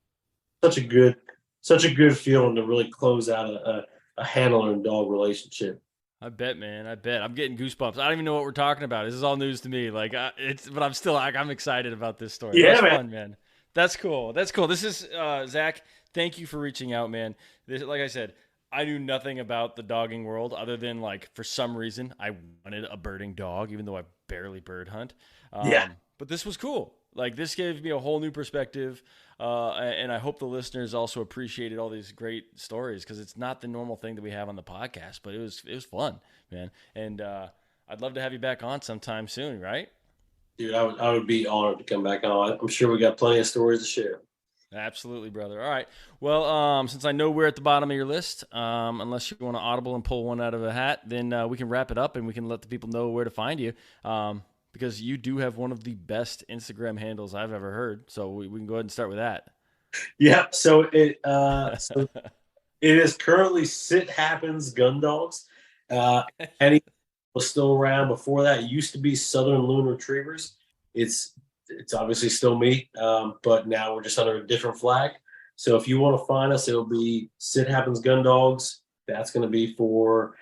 Such a good feeling to really close out a handler and dog relationship. I bet, man. I bet. I'm getting goosebumps. I don't even know what we're talking about. This is all news to me. Like, but I'm still like, I'm excited about this story. Yeah, That's fun, man. That's cool. That's cool. This is Zach. Thank you for reaching out, man. Like I said, I knew nothing about the dogging world other than, like, for some reason I wanted a birding dog, even though I barely bird hunt. But this was cool. Like, this gave me a whole new perspective, and I hope the listeners also appreciated all these great stories, because it's not the normal thing that we have on the podcast, but it was fun, man. And I'd love to have you back on sometime soon, right? Dude, I would be honored to come back on. I'm sure we got plenty of stories to share. Absolutely, brother. All right. Well, since I know we're at the bottom of your list, unless you want to audible and pull one out of a hat, then we can wrap it up and we can let the people know where to find you. Because you do have one of the best Instagram handles I've ever heard. So we can go ahead and start with that. Yeah. So it is currently Sit Happens Gun Dogs. Any was still around before that. It used to be Southern Loon Retrievers. It's obviously still me, but now we're just under a different flag. So if you want to find us, it'll be Sit Happens Gun Dogs. That's going to be for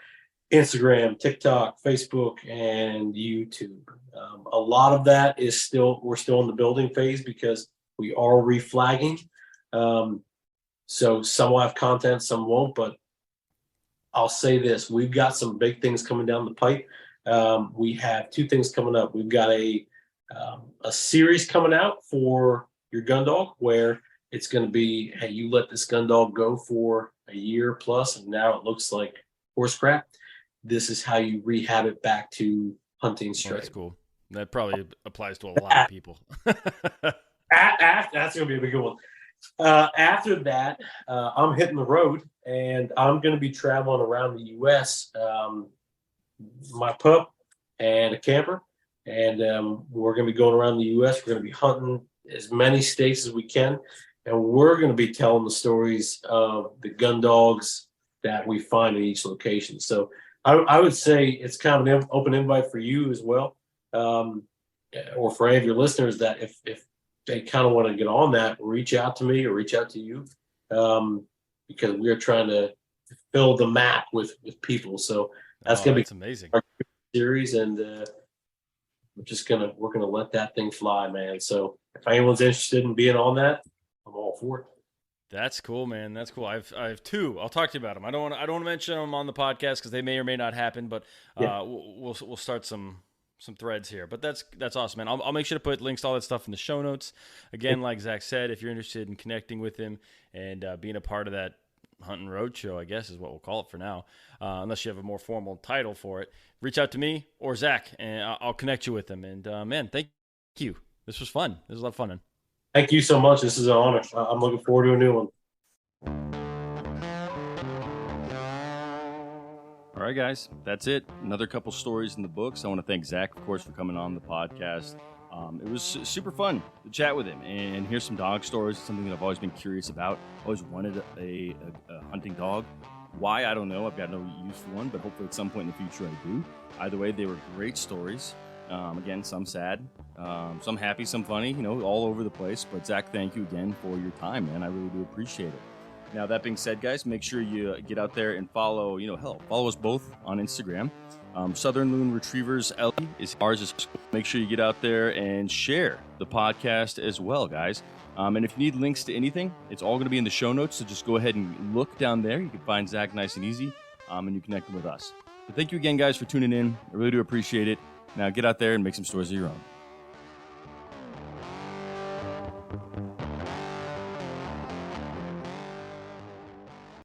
Instagram, TikTok, Facebook, and YouTube. A lot of that is we're still in the building phase, because we are reflagging. So some will have content, some won't, but I'll say this: we've got some big things coming down the pipe. We have two things coming up. We've got a series coming out for your gun dog, where it's going to be, hey, you let this gun dog go for a year plus, and now it looks like horse crap. This is how you rehab it back to hunting straight. That's cool. That probably applies to a lot of people. That's going to be a big one. After that, I'm hitting the road, and I'm going to be traveling around the U.S. My pup and a camper, and we're going to be going around the U.S. We're going to be hunting as many states as we can. and we're going to be telling the stories of the gun dogs that we find in each location. So I would say it's kind of an open invite for you as well, or for any of your listeners that if they kind of want to get on that, reach out to me or reach out to you, because we're trying to fill the map with people. So that's going to be amazing our series, and we're gonna let that thing fly, man. So if anyone's interested in being on that, I'm all for it. That's cool, man. That's cool. I have two. I'll talk to you about them. I don't want to mention them on the podcast because they may or may not happen. But we'll start some threads here. But that's awesome, man. I'll make sure to put links to all that stuff in the show notes. Again, like Zach said, if you're interested in connecting with him and being a part of that Hunting Roadshow, I guess is what we'll call it for now, unless you have a more formal title for it, reach out to me or Zach, and I'll connect you with them. And man, thank you. This was fun. This was a lot of fun, man. Thank you so much. This is an honor. I'm looking forward to a new one. All right, guys, that's it. Another couple stories in the books. I want to thank Zach, of course, for coming on the podcast. It was super fun to chat with him and hear some dog stories, something that I've always been curious about. Always wanted a hunting dog. Why, I don't know. I've got no use for one, but hopefully at some point in the future I do. Either way, they were great stories. Again, some sad, some happy, some funny, all over the place. But Zach, thank you again for your time, man. I really do appreciate it. Now, that being said, guys, make sure you get out there and follow, follow us both on Instagram. Southern Loon Retrievers Ellie is ours. Make sure you get out there and share the podcast as well, guys. And if you need links to anything, it's all going to be in the show notes. So just go ahead and look down there. You can find Zach nice and easy, and you connect with us. But thank you again, guys, for tuning in. I really do appreciate it. Now get out there and make some stories of your own.